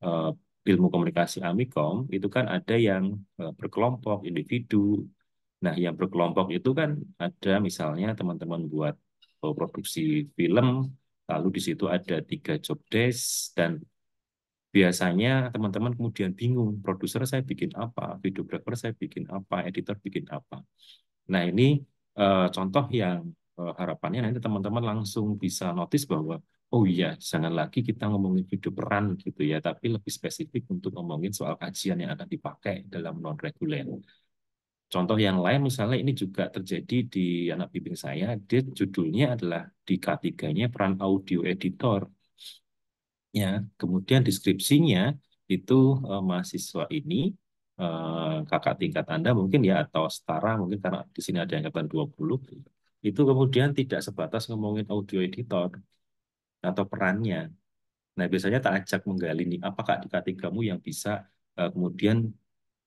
eh, ilmu komunikasi Amikom, itu kan ada yang berkelompok, individu. Nah, yang berkelompok itu kan ada misalnya teman-teman buat produksi film, lalu di situ ada 3 job desk, dan biasanya teman-teman kemudian bingung, produser saya bikin apa, videographer saya bikin apa, editor bikin apa. Nah, ini contoh yang harapannya nanti teman-teman langsung bisa notice bahwa, oh iya, jangan lagi kita ngomongin video peran gitu ya, tapi lebih spesifik untuk ngomongin soal kajian yang akan dipakai dalam non-reguler. Contoh yang lain misalnya ini juga terjadi di anak bimbing saya, dia judulnya adalah di K3-nya peran audio editor. Ya, kemudian deskripsinya itu mahasiswa ini kakak tingkat Anda mungkin ya atau setara mungkin karena di sini ada angkatan 20 itu kemudian tidak sebatas ngomongin audio editor atau perannya. Nah, biasanya tak ajak menggali nih apakah di K3-mu yang bisa kemudian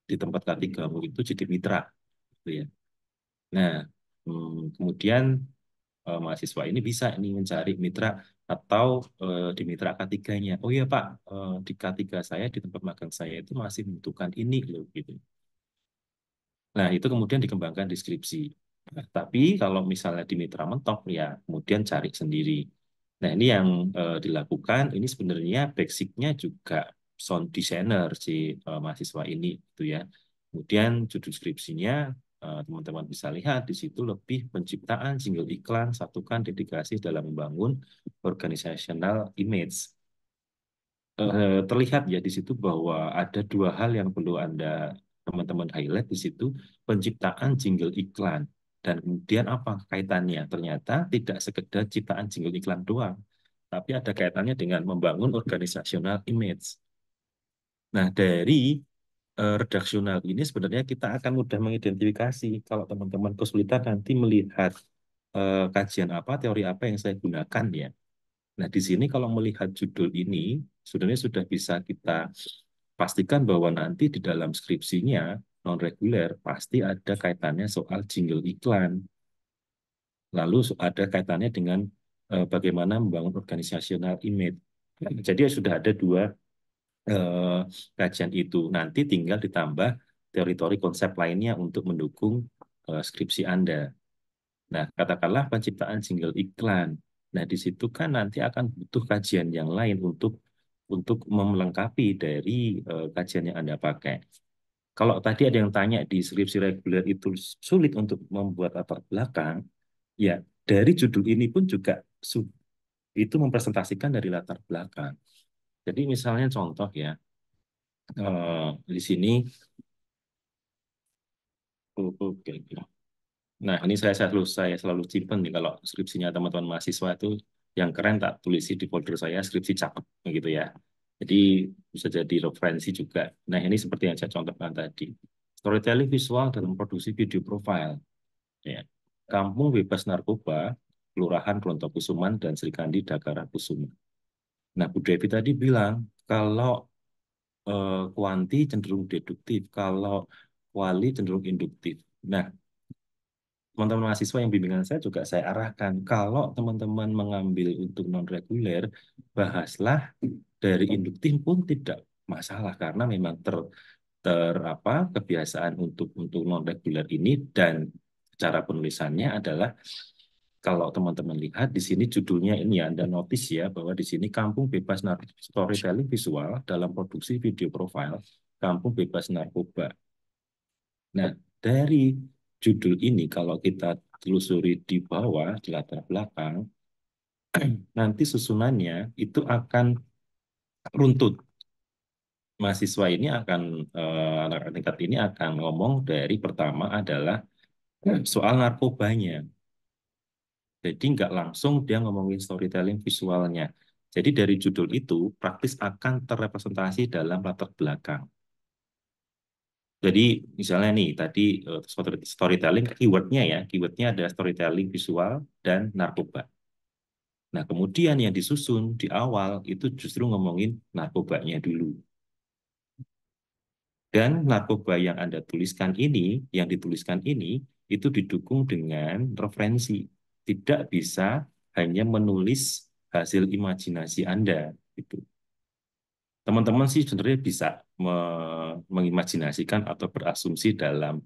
di tempat K3-mu itu jadi mitra gitu ya. Nah, kemudian mahasiswa ini bisa ini mencari mitra atau di mitra K3-nya. Oh iya Pak, di K3 saya, di tempat magang saya itu masih membutuhkan ini loh gitu. Nah, itu kemudian dikembangkan deskripsi. Nah, tapi kalau misalnya di mitra mentok ya kemudian cari sendiri. Nah, ini yang dilakukan ini sebenarnya basic-nya juga sound designer si mahasiswa ini gitu ya. Kemudian judul skripsinya teman-teman bisa lihat di situ lebih penciptaan single iklan, satukan dedikasi dalam membangun organizational image. Terlihat ya di situ bahwa ada dua hal yang perlu Anda teman-teman highlight di situ, penciptaan jingle iklan. Dan kemudian apa kaitannya? Ternyata tidak sekedar ciptaan jingle iklan doang, tapi ada kaitannya dengan membangun organizational image. Nah, dari redaksional ini sebenarnya kita akan mudah mengidentifikasi kalau teman-teman kesulitan nanti melihat kajian apa, teori apa yang saya gunakan ya. Nah, di sini kalau melihat judul ini, sebenarnya sudah bisa kita pastikan bahwa nanti di dalam skripsinya non-reguler pasti ada kaitannya soal jingle iklan. Lalu ada kaitannya dengan bagaimana membangun organizational image. Jadi sudah ada dua kajian itu. Nanti tinggal ditambah teori-teori konsep lainnya untuk mendukung skripsi Anda. Nah, katakanlah penciptaan jingle iklan. Nah, di situ kan nanti akan butuh kajian yang lain untuk melengkapi dari kajian yang Anda pakai. Kalau tadi ada yang tanya di skripsi reguler itu sulit untuk membuat latar belakang, ya dari judul ini pun juga itu mempresentasikan dari latar belakang. Jadi misalnya contoh ya, di sini, oke. Nah, ini saya selalu simpen nih kalau skripsinya teman-teman mahasiswa itu yang keren tak tulisi di folder saya skripsi cakep gitu ya. Jadi bisa jadi referensi juga. Nah, ini seperti yang saya contohkan tadi. Storytelling visual dalam produksi video profile. Ya. Kampung Bebas Narkoba, Kelurahan Brontokusuman dan Srikandi Dagara Kusuma. Nah, Bu Devi tadi bilang kalau kuanti cenderung deduktif, kalau kuali cenderung induktif. Nah, teman-teman mahasiswa yang bimbingan saya juga saya arahkan kalau teman-teman mengambil untuk non reguler bahaslah dari induktif pun tidak masalah karena memang apa kebiasaan untuk non reguler ini dan cara penulisannya adalah kalau teman-teman lihat di sini judulnya ini ya, Anda notice ya bahwa di sini Kampung Bebas Storytelling Visual dalam produksi video profile Kampung Bebas Narkoba. Nah, dari judul ini kalau kita telusuri di bawah, di latar belakang, nanti susunannya itu akan runtut. Mahasiswa ini akan, anak tingkat ini akan ngomong dari pertama adalah soal narkobanya. Jadi nggak langsung dia ngomongin storytelling visualnya. Jadi dari judul itu praktis akan terrepresentasi dalam latar belakang. Jadi misalnya nih tadi storytelling keywordnya ya, keywordnya ada storytelling visual dan narkoba. Nah kemudian yang disusun di awal itu justru ngomongin narkobanya dulu. Dan narkoba yang Anda tuliskan ini, yang dituliskan ini itu didukung dengan referensi. Tidak bisa hanya menulis hasil imajinasi Anda. Gitu. Teman-teman sih sebenarnya bisa mengimajinasikan atau berasumsi dalam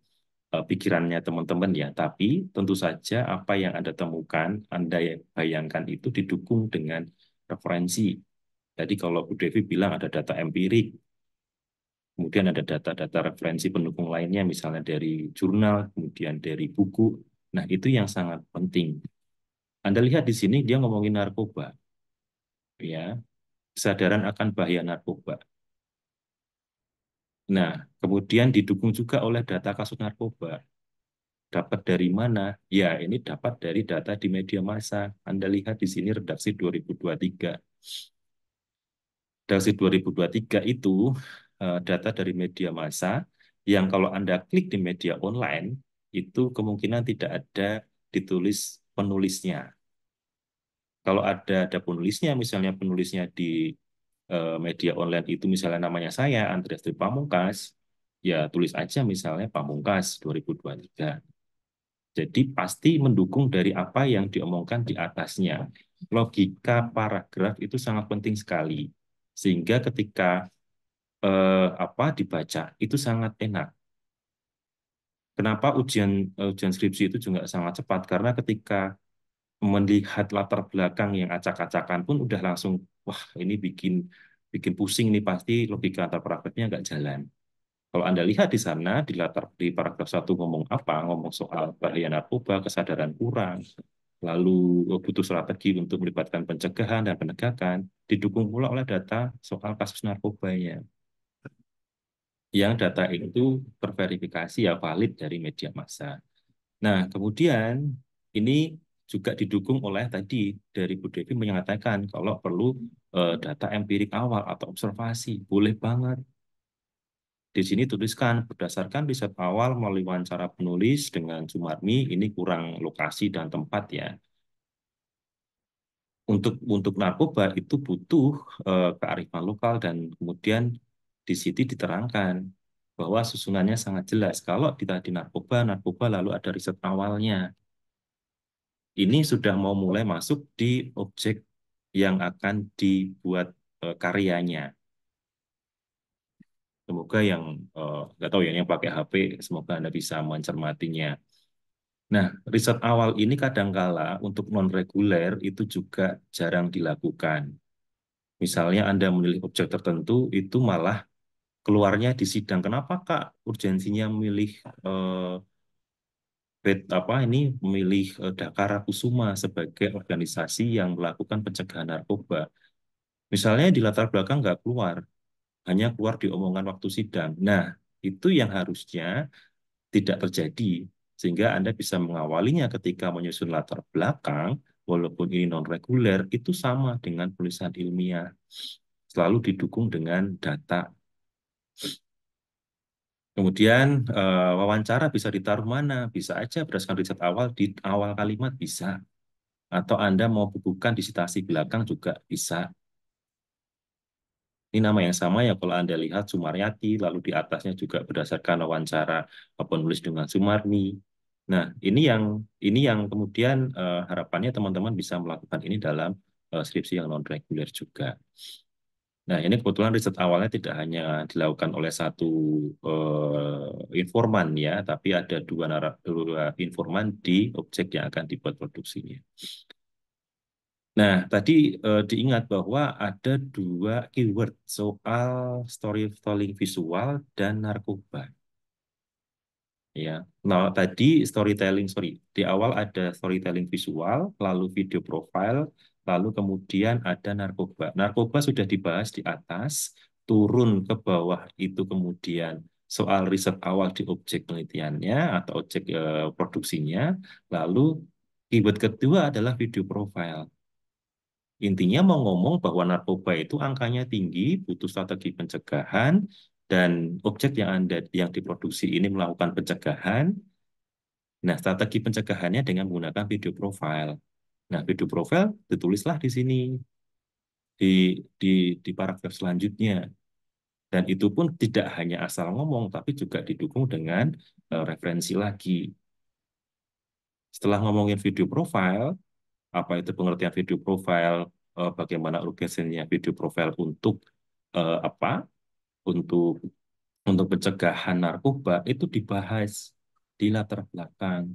pikirannya teman-teman ya, tapi tentu saja apa yang Anda temukan, Anda bayangkan itu didukung dengan referensi. Jadi kalau Bu Devi bilang ada data empirik, kemudian ada data-data referensi pendukung lainnya, misalnya dari jurnal, kemudian dari buku. Nah, itu yang sangat penting. Anda lihat di sini dia ngomongin narkoba, ya, kesadaran akan bahaya narkoba. Nah, kemudian didukung juga oleh data kasus narkoba. Dapat dari mana? Ya, ini dapat dari data di media massa. Anda lihat di sini redaksi 2023. Redaksi 2023 itu data dari media massa yang kalau Anda klik di media online, itu kemungkinan tidak ada ditulis penulisnya. Kalau ada penulisnya, misalnya penulisnya di media online itu misalnya namanya saya, Andreas Dwi Pamungkas, ya tulis aja misalnya Pamungkas 2023. Jadi pasti mendukung dari apa yang diomongkan di atasnya. Logika paragraf itu sangat penting sekali. Sehingga ketika apa dibaca itu sangat enak. Kenapa ujian skripsi itu juga sangat cepat? Karena ketika melihat latar belakang yang acak-acakan pun udah langsung, wah ini bikin bikin pusing nih, pasti logika antar paragrafnya nggak jalan. Kalau Anda lihat di sana, di paragraf 1 ngomong apa? Ngomong soal bahaya narkoba, kesadaran kurang, lalu butuh strategi untuk melibatkan pencegahan dan penegakan, didukung pula oleh data soal kasus narkobanya. Yang data itu terverifikasi ya valid dari media massa. Nah, kemudian ini juga didukung oleh tadi dari Bu Devi menyatakan kalau perlu data empirik awal atau observasi. Boleh banget. Di sini tuliskan berdasarkan riset awal melalui wawancara penulis dengan Sumarmi, ini kurang lokasi dan tempat ya. Untuk narkoba itu butuh kearifan lokal dan kemudian di situ diterangkan bahwa susunannya sangat jelas. Kalau di narkoba, narkoba lalu ada riset awalnya. Ini sudah mau mulai masuk di objek yang akan dibuat karyanya. Semoga yang nggak tahu ya yang pakai HP, semoga Anda bisa mencermatinya. Nah, riset awal ini kadangkala untuk non-reguler itu juga jarang dilakukan. Misalnya Anda memilih objek tertentu, itu malah keluarnya di sidang. Kenapa Kak urgensinya memilih memilih Dakara Kusuma sebagai organisasi yang melakukan pencegahan narkoba. Misalnya di latar belakang nggak keluar, hanya keluar di omongan waktu sidang. Nah, itu yang harusnya tidak terjadi, sehingga Anda bisa mengawalinya ketika menyusun latar belakang, walaupun ini non-reguler, itu sama dengan tulisan ilmiah, selalu didukung dengan data. Kemudian wawancara bisa ditaruh mana? Bisa aja berdasarkan riset awal, di awal kalimat bisa. Atau Anda mau bukukan di citasi belakang juga bisa. Ini nama yang sama ya kalau Anda lihat Sumaryati, lalu di atasnya juga berdasarkan wawancara penulis dengan Sumarni. Nah, ini yang kemudian harapannya teman-teman bisa melakukan ini dalam skripsi yang non-reguler juga. Nah, ini kebetulan riset awalnya tidak hanya dilakukan oleh satu informan ya, tapi ada dua informan di objek yang akan dibuat produksinya. Nah, tadi diingat bahwa ada dua keyword soal storytelling visual dan narkoba. Ya, nah tadi di awal ada storytelling visual, lalu video profile, lalu kemudian ada narkoba. Narkoba sudah dibahas di atas, turun ke bawah itu kemudian soal riset awal di objek penelitiannya atau objek produksinya, lalu keyword kedua adalah video profile. Intinya mau ngomong bahwa narkoba itu angkanya tinggi, butuh strategi pencegahan, dan objek yang diproduksi ini melakukan pencegahan. Nah, strategi pencegahannya dengan menggunakan video profile. Nah, video profile ditulislah di sini di di di paragraf selanjutnya. Dan itu pun tidak hanya asal ngomong, tapi juga didukung dengan referensi lagi. Setelah ngomongin video profile, apa itu pengertian video profile, bagaimana urgensinya video profile untuk apa? Untuk pencegahan narkoba itu dibahas di latar belakang.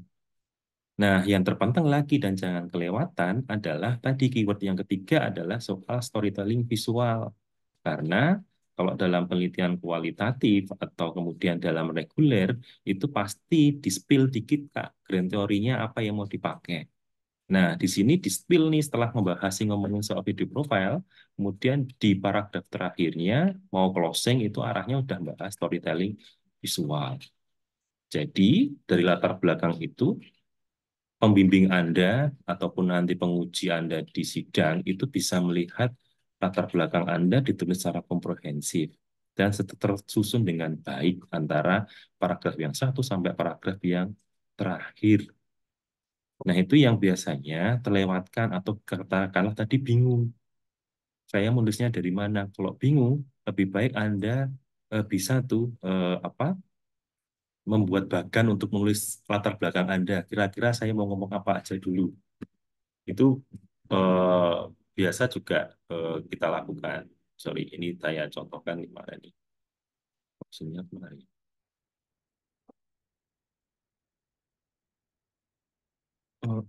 Nah, yang terpenting lagi dan jangan kelewatan adalah tadi keyword yang ketiga adalah soal storytelling visual. Karena kalau dalam penelitian kualitatif atau kemudian dalam reguler, itu pasti di-spill dikit Kak, grand teorinya apa yang mau dipakai. Nah, di sini di spill nih setelah membahas ngomongin soal video profile, kemudian di paragraf terakhirnya mau closing itu arahnya udah bahas storytelling visual. Jadi dari latar belakang itu pembimbing Anda ataupun nanti penguji Anda di sidang itu bisa melihat latar belakang Anda ditulis secara komprehensif dan tersusun dengan baik antara paragraf yang satu sampai paragraf yang terakhir. Nah, itu yang biasanya terlewatkan atau katakanlah tadi bingung. Saya menulisnya dari mana? Kalau bingung, lebih baik Anda bisa tuh apa? Membuat bagan untuk menulis latar belakang Anda. Kira-kira saya mau ngomong apa aja dulu. Itu eh, biasa juga kita lakukan. Sorry, ini saya contohkan kemarin nih. Opsinya kemarin. Oh,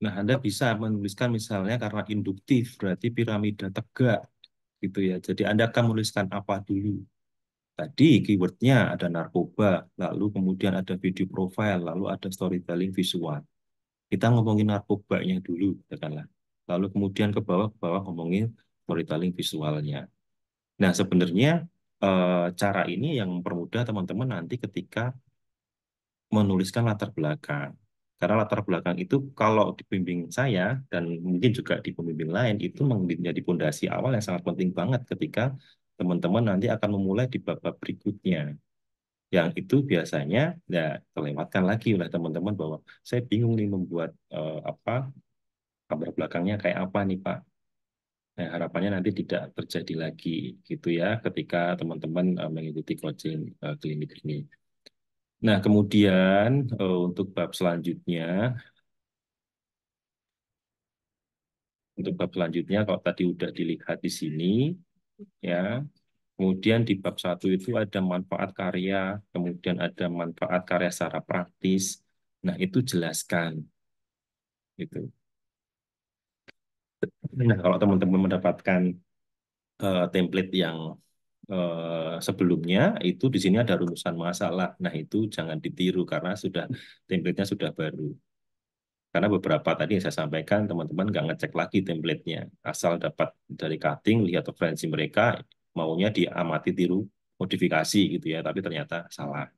Nah, Anda bisa menuliskan misalnya karena induktif, berarti piramida tegak, gitu ya. Jadi Anda akan menuliskan apa dulu? Tadi keywordnya ada narkoba, lalu kemudian ada video profile, lalu ada storytelling visual. Kita ngomongin narkobanya dulu, katakanlah. Lalu kemudian ke bawah ngomongin storytelling visualnya. Nah, sebenarnya cara ini yang mempermudah teman-teman nanti ketika menuliskan latar belakang. Karena latar belakang itu kalau di pembimbing saya dan mungkin juga di pembimbing lain itu menjadi pondasi awal yang sangat penting banget ketika teman-teman nanti akan memulai di bab-bab berikutnya. Yang itu biasanya ya terlewatkan lagi oleh teman-teman bahwa saya bingung nih membuat apa gambar belakangnya kayak apa nih Pak. Nah, harapannya nanti tidak terjadi lagi gitu ya ketika teman-teman mengikuti coaching klinik ini. Nah, kemudian untuk bab selanjutnya, kalau tadi udah dilihat di sini, ya, kemudian di bab 1 itu ada manfaat karya, kemudian ada manfaat karya secara praktis. Nah, itu jelaskan, gitu. Nah, kalau teman-teman mendapatkan template yang sebelumnya, itu di sini ada rumusan masalah. Nah, itu jangan ditiru karena template-nya sudah baru. Karena beberapa tadi yang saya sampaikan, teman-teman nggak ngecek lagi template-nya. Asal dapat dari cutting, lihat referensi mereka, maunya diamati tiru, modifikasi gitu ya, tapi ternyata salah.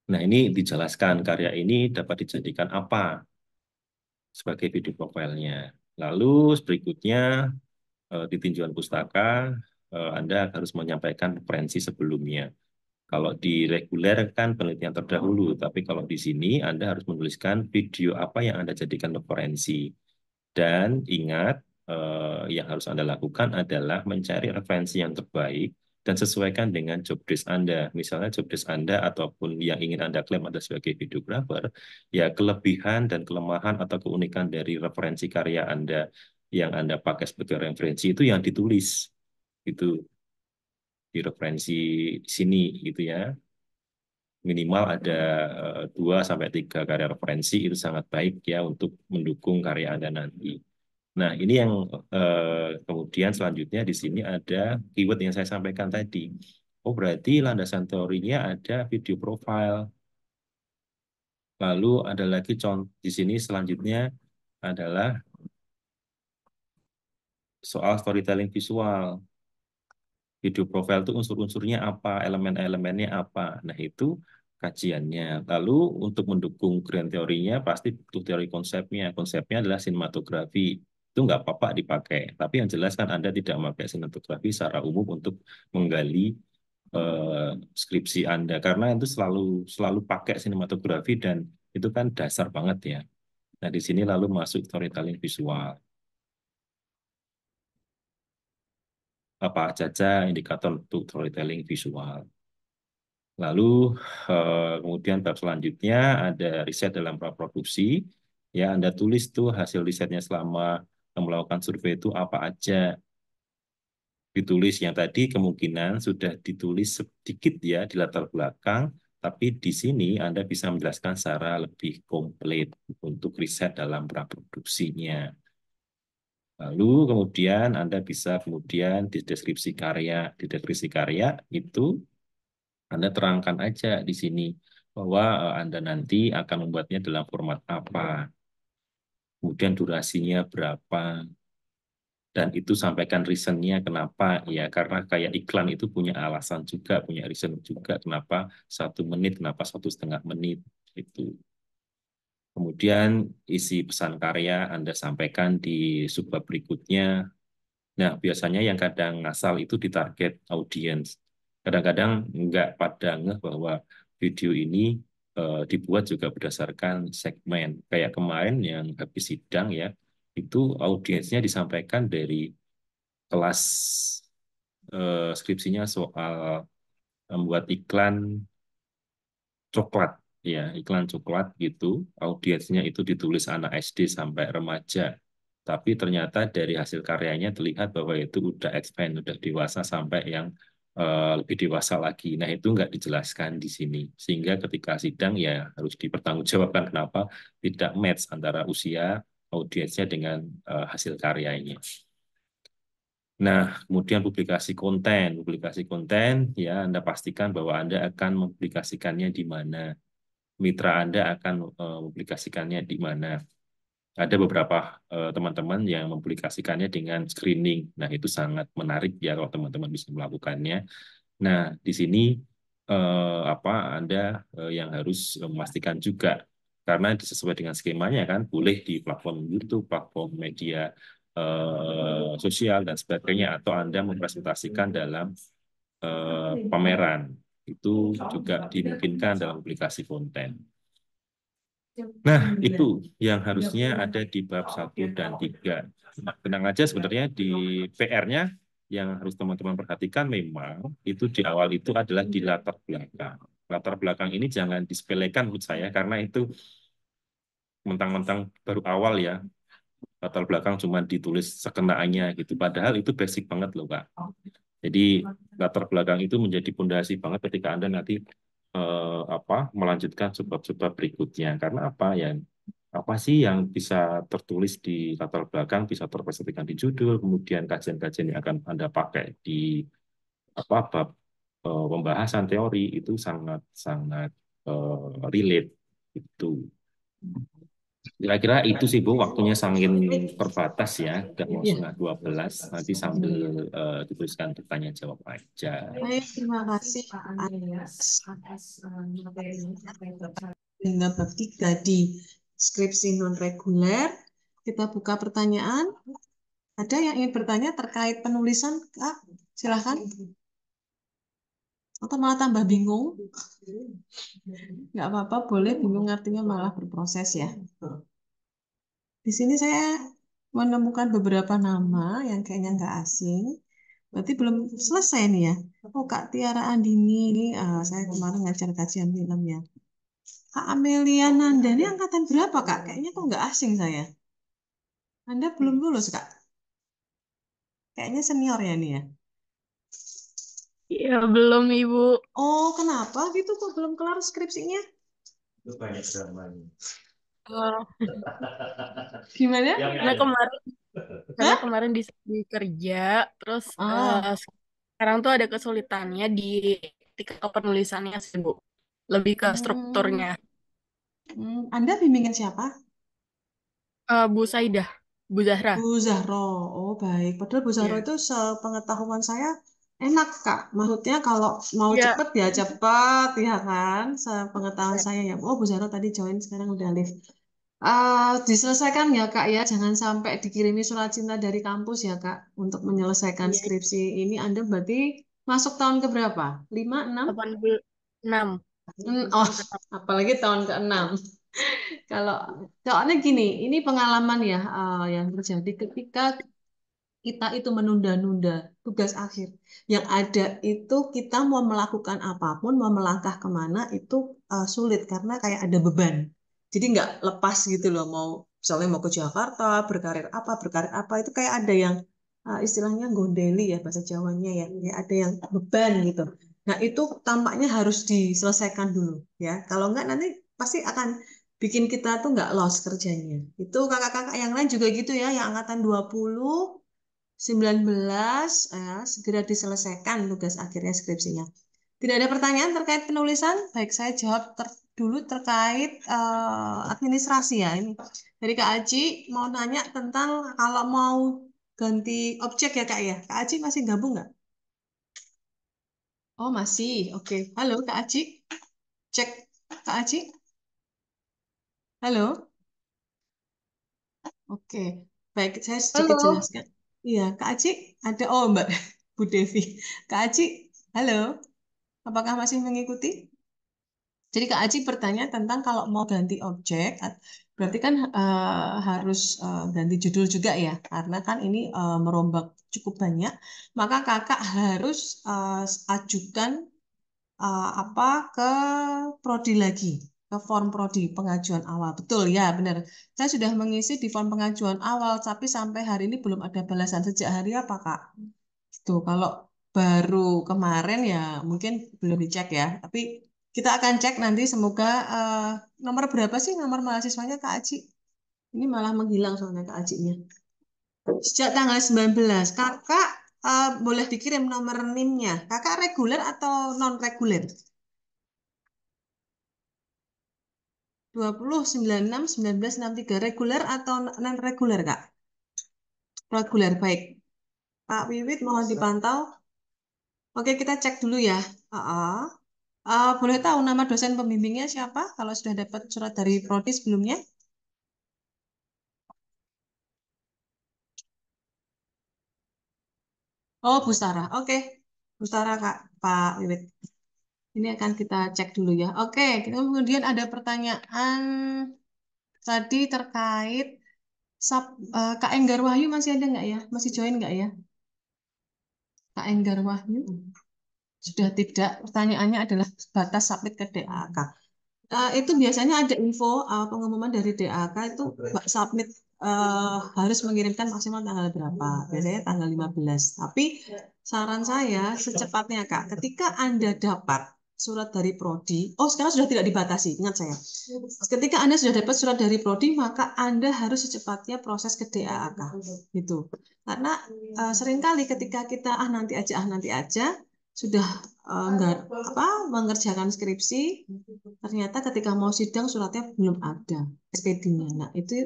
Nah, ini dijelaskan karya ini dapat dijadikan apa sebagai video profilnya. Lalu berikutnya, di tinjauan pustaka, Anda harus menyampaikan referensi sebelumnya. Kalau di reguler kan penelitian terdahulu, tapi kalau di sini Anda harus menuliskan video apa yang Anda jadikan referensi. Dan ingat, yang harus Anda lakukan adalah mencari referensi yang terbaik dan sesuaikan dengan job desk Anda. Misalnya job desk Anda ataupun yang ingin Anda klaim Anda sebagai videographer, ya kelebihan dan kelemahan atau keunikan dari referensi karya Anda yang Anda pakai sebagai referensi itu yang ditulis. Itu di referensi sini gitu ya. Minimal ada 2 sampai 3 karya referensi itu sangat baik ya untuk mendukung karya Anda nanti. Nah, ini yang kemudian selanjutnya di sini ada keyword yang saya sampaikan tadi. Oh, berarti landasan teorinya ada video profile. Lalu ada lagi contoh di sini selanjutnya adalah soal storytelling visual. Video profile itu unsur-unsurnya apa, elemen-elemennya apa. Nah, itu kajiannya. Lalu untuk mendukung grand teorinya pasti butuh teori konsepnya. Konsepnya adalah sinematografi. Itu nggak apa-apa dipakai. Tapi yang jelas kan Anda tidak memakai sinematografi secara umum untuk menggali skripsi Anda. Karena itu selalu selalu pakai sinematografi dan itu kan dasar banget ya. Nah, di sini lalu masuk storytelling visual. Apa saja indikator untuk storytelling visual. Lalu kemudian bab selanjutnya ada riset dalam praproduksi. Ya, Anda tulis tuh hasil risetnya selama melakukan survei itu apa aja. ditulis yang tadi kemungkinan sudah ditulis sedikit ya di latar belakang, tapi di sini Anda bisa menjelaskan secara lebih komplit untuk riset dalam praproduksinya. Lalu kemudian Anda bisa kemudian di deskripsi karya. Di deskripsi karya itu Anda terangkan aja di sini bahwa Anda nanti akan membuatnya dalam format apa, kemudian durasinya berapa, dan itu sampaikan reasonnya kenapa ya, karena kayak iklan itu punya alasan juga, punya reason juga kenapa 1 menit, kenapa 1,5 menit itu. Kemudian isi pesan karya Anda sampaikan di subbab berikutnya. Nah, biasanya yang kadang ngasal itu di target audience. Kadang-kadang nggak pada ngeh bahwa video ini dibuat juga berdasarkan segmen. Kayak kemarin yang habis sidang ya, itu audiensnya disampaikan dari kelas skripsinya soal membuat iklan coklat. Ya, iklan coklat gitu. Audiensnya itu ditulis anak SD sampai remaja. Tapi ternyata dari hasil karyanya terlihat bahwa itu udah expand, udah dewasa sampai yang lebih dewasa lagi. Nah, itu nggak dijelaskan di sini. Sehingga ketika sidang ya harus dipertanggungjawabkan kenapa tidak match antara usia audiensnya dengan hasil karyanya. Nah, kemudian publikasi konten. Publikasi konten, ya Anda pastikan bahwa Anda akan mempublikasikannya di mana. Mitra Anda akan mempublikasikannya di mana. Ada beberapa teman-teman yang mempublikasikannya dengan screening. Nah, itu sangat menarik ya kalau teman-teman bisa melakukannya. Nah, di sini Anda yang harus memastikan juga karena sesuai dengan skemanya kan boleh di platform YouTube, platform media sosial dan sebagainya, atau Anda mempresentasikan dalam pameran. Itu juga dimungkinkan dalam aplikasi konten. Nah, itu yang harusnya ada di bab 1 dan 3. Nah, tenang aja sebenarnya di PR-nya yang harus teman-teman perhatikan memang itu di awal itu adalah di latar belakang. Latar belakang ini jangan disepelekan menurut saya karena itu mentang-mentang baru awal ya. Latar belakang cuma ditulis sekenaannya gitu. Padahal itu basic banget loh, Kak. Jadi latar belakang itu menjadi fondasi banget ketika Anda nanti melanjutkan sebab-sebab berikutnya. Karena apa sih yang bisa tertulis di latar belakang, bisa terpresentasikan di judul, kemudian kajian-kajian yang akan Anda pakai di bab pembahasan teori itu sangat relate itu. Kira-kira itu sih Bu, waktunya sangat terbatas ya, udah mau Iya. 11:30. Nanti sambil dituliskan pertanyaan jawab aja. Baik, terima kasih hingga bab 3 di skripsi non reguler. Kita buka pertanyaan. Ada yang ingin bertanya terkait penulisan, Kak? Silahkan. Atau malah tambah bingung? Nggak apa-apa, boleh bingung artinya malah berproses ya. Di sini saya menemukan beberapa nama yang kayaknya nggak asing. Berarti belum selesai nih ya. Oh, Kak Tiara Andini, ini saya kemarin ngajar kajian film ya. Kak Amelia Nanda, ini angkatan berapa Kak? Kayaknya kok nggak asing saya. Anda belum lulus Kak? Kayaknya senior ya nih ya. Ya, belum Ibu. Oh, kenapa gitu kok belum kelar skripsinya? Itu banyak dramanya. Gimana? Karena kemarin di kerja, terus sekarang tuh ada kesulitannya di ketika penulisannya sih, Bu. Lebih ke strukturnya. Anda bimbingan siapa? Bu Saidah, Bu Zahra. Bu Zahro. Oh, baik. Padahal Bu Zahro Iya. itu sepengetahuan saya enak, Kak. Maksudnya kalau mau Iya. cepet ya cepet, ya kan? Sepengetahuan saya ya. Oh, Bu Zahro tadi join, sekarang udah live. Diselesaikan ya, Kak ya. Jangan sampai dikirimi surat cinta dari kampus ya, Kak. Untuk menyelesaikan Iya. skripsi ini, Anda berarti masuk tahun ke berapa? 5, 6? 86. Oh, apalagi tahun ke-6. Kalau soalnya gini, ini pengalaman ya yang terjadi ketika kita itu menunda-nunda tugas akhir. Yang ada itu kita mau melakukan apapun, mau melangkah kemana itu sulit karena kayak ada beban. Jadi nggak lepas gitu loh, mau misalnya mau ke Jakarta, berkarir apa itu kayak ada yang istilahnya gondeli ya bahasa Jawanya ya. Ya, ada yang beban gitu. Nah, itu tampaknya harus diselesaikan dulu ya. Kalau enggak nanti pasti akan bikin kita tuh nggak lost kerjanya. Itu kakak-kakak yang lain juga gitu ya, yang angkatan 20, 19 ya, segera diselesaikan tugas akhirnya skripsinya. Tidak ada pertanyaan terkait penulisan? Baik, saya jawab dulu terkait administrasi ya. Ini dari Kak Aji mau nanya tentang kalau mau ganti objek ya Kak ya. Kak Aji masih gabung nggak? Oh masih, oke. Halo Kak Aji, cek Kak Aji. Halo, oke. Baik, saya sedikit Halo. jelaskan. Iya, Kak Aji ada. Oh Mbak Bu Devi. Kak Aji, halo. Apakah masih mengikuti? Jadi Kak Aji bertanya tentang kalau mau ganti objek, berarti kan harus ganti judul juga ya, karena kan ini merombak cukup banyak, maka kakak harus ajukan apa ke prodi lagi, ke form prodi pengajuan awal. Betul ya, benar. Saya sudah mengisi di form pengajuan awal, tapi sampai hari ini belum ada balasan. Sejak hari apa Kak? Tuh, kalau baru kemarin ya mungkin belum dicek ya, tapi kita akan cek nanti semoga nomor berapa sih nomor mahasiswanya Kak Aji? Ini malah menghilang soalnya Kak Ajinya. Sejak tanggal 19, Kakak boleh dikirim nomor NIM-nya. Kakak reguler atau non reguler? 20 96 19 63 reguler atau non reguler Kak? Reguler baik. Pak Wiwit mohon dipantau. Oke, kita cek dulu ya. Boleh tahu nama dosen pembimbingnya siapa kalau sudah dapat surat dari prodi sebelumnya? Oh, Bu Sarah. Oke, Bu Sarah Kak, Pak Wiwit. Ini akan kita cek dulu ya. Oke, kemudian ada pertanyaan tadi terkait Kak Enggar Wahyu masih ada nggak ya? Masih join nggak ya? Kak Enggar Wahyu? Sudah tidak. Pertanyaannya adalah batas submit ke DAK. Itu biasanya ada info pengumuman dari DAK itu submit harus mengirimkan maksimal tanggal berapa? Biasanya tanggal 15. Tapi saran saya secepatnya Kak, ketika Anda dapat surat dari prodi, oh sekarang sudah tidak dibatasi, ingat saya. Ketika Anda sudah dapat surat dari prodi, maka Anda harus secepatnya proses ke DAK gitu. Karena seringkali ketika kita nanti aja sudah nggak apa mengerjakan skripsi, ternyata ketika mau sidang suratnya belum ada SPD-nya. Nah, itu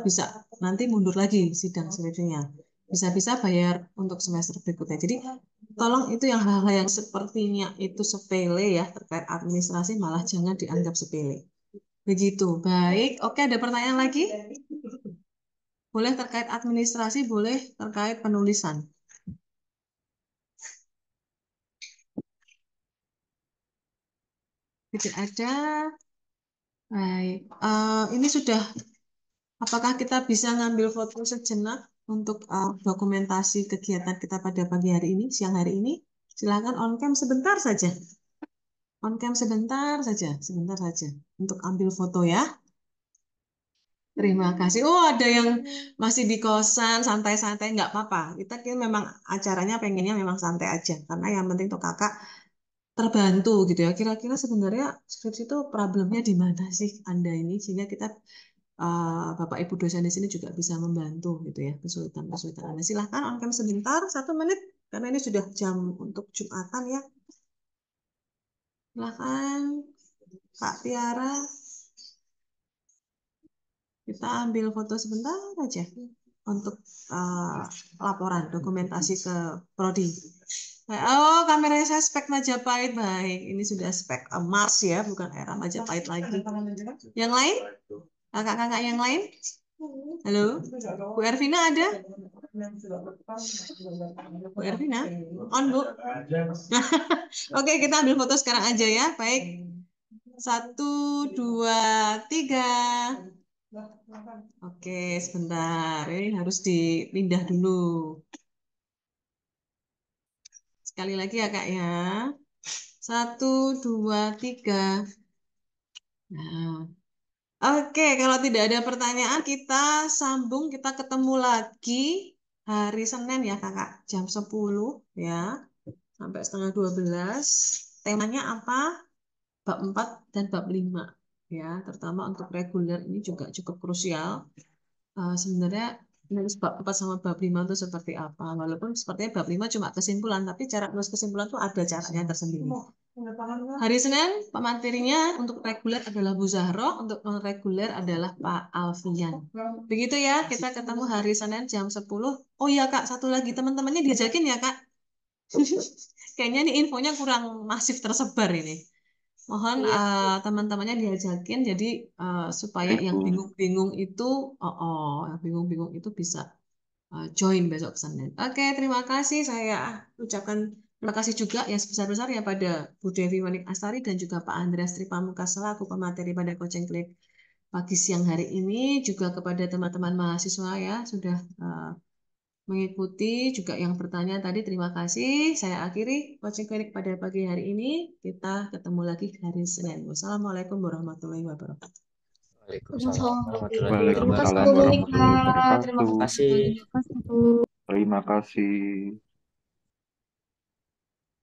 bisa nanti mundur lagi sidang skripsinya. Bisa-bisa bayar untuk semester berikutnya. Jadi tolong itu yang hal-hal yang sepertinya itu sepele ya terkait administrasi malah jangan dianggap sepele. Begitu. Baik. Oke, ada pertanyaan lagi? Boleh terkait administrasi, boleh terkait penulisan. Tidak ada. Baik. Ini sudah. Apakah kita bisa ngambil foto sejenak untuk dokumentasi kegiatan kita pada pagi hari ini, siang hari ini? Silakan on cam sebentar saja. On cam sebentar saja untuk ambil foto ya. Terima kasih. Oh, ada yang masih di kosan, santai-santai, nggak apa-apa. Kita kira memang acaranya pengennya memang santai aja, karena yang penting tuh kakak terbantu gitu ya. Kira-kira sebenarnya skripsi itu problemnya di mana sih Anda ini, sehingga kita Bapak Ibu dosen di sini juga bisa membantu gitu ya kesulitan-kesulitan Anda. Silahkan on cam sebentar, 1 menit, karena ini sudah jam untuk Jumatan ya. Silahkan Kak Tiara, kita ambil foto sebentar aja untuk laporan dokumentasi ke Prodi. Oh, kameranya saya spek Majapahit, baik. Ini sudah spek Mars ya, bukan era Majapahit lagi. Yang lain? Kakak-kakak yang lain? Halo, Bu Ervina ada? Bu Ervina, on Bu. Oke, kita ambil foto sekarang aja ya. Baik, 1, 2, 3. Oke, sebentar. Ini harus dipindah dulu. Sekali lagi ya Kak ya. 1, 2, 3. Nah, oke, kalau tidak ada pertanyaan kita sambung, kita ketemu lagi hari Senin ya Kakak, jam 10 ya, sampai setengah 12. Temanya apa? Bab 4 dan bab 5 ya, terutama untuk reguler ini juga cukup krusial. Sebenarnya nulis bab 4 sama bab 5 itu seperti apa? Walaupun sepertinya bab 5 cuma kesimpulan, tapi cara nulis kesimpulan itu ada caranya tersendiri. Hari Senin, pematerinya untuk reguler adalah Bu Zahro, untuk non-reguler adalah Pak Alfian. Begitu ya, kita ketemu hari Senin jam 10. Oh iya Kak, satu lagi, teman-temannya diajakin ya Kak? Kayaknya ini infonya kurang masif tersebar ini. Mohon Iya. teman-temannya diajakin, jadi supaya Baik, yang Bu. bingung-bingung itu, yang bingung-bingung itu bisa join besok Senin. Oke, terima kasih. Saya ucapkan terima kasih juga yang sebesar-besarnya pada Bu Devi Wanik Astari dan juga Pak Andreas Tripamuka selaku pemateri pada Coaching Click pagi siang hari ini, juga kepada teman-teman mahasiswa ya sudah mengikuti, juga yang bertanya tadi terima kasih. Saya akhiri Coaching Click pada pagi hari ini. Kita ketemu lagi hari Senin. Wassalamualaikum warahmatullahi wabarakatuh. Waalaikumsalam warahmatullahi Terima kasih Waalaikumsalam Bu wabarakatuh. Monika. warahmatullahi Terima wabarakatuh. kasih. Terima kasih. Terima kasih, Bu. Terima kasih.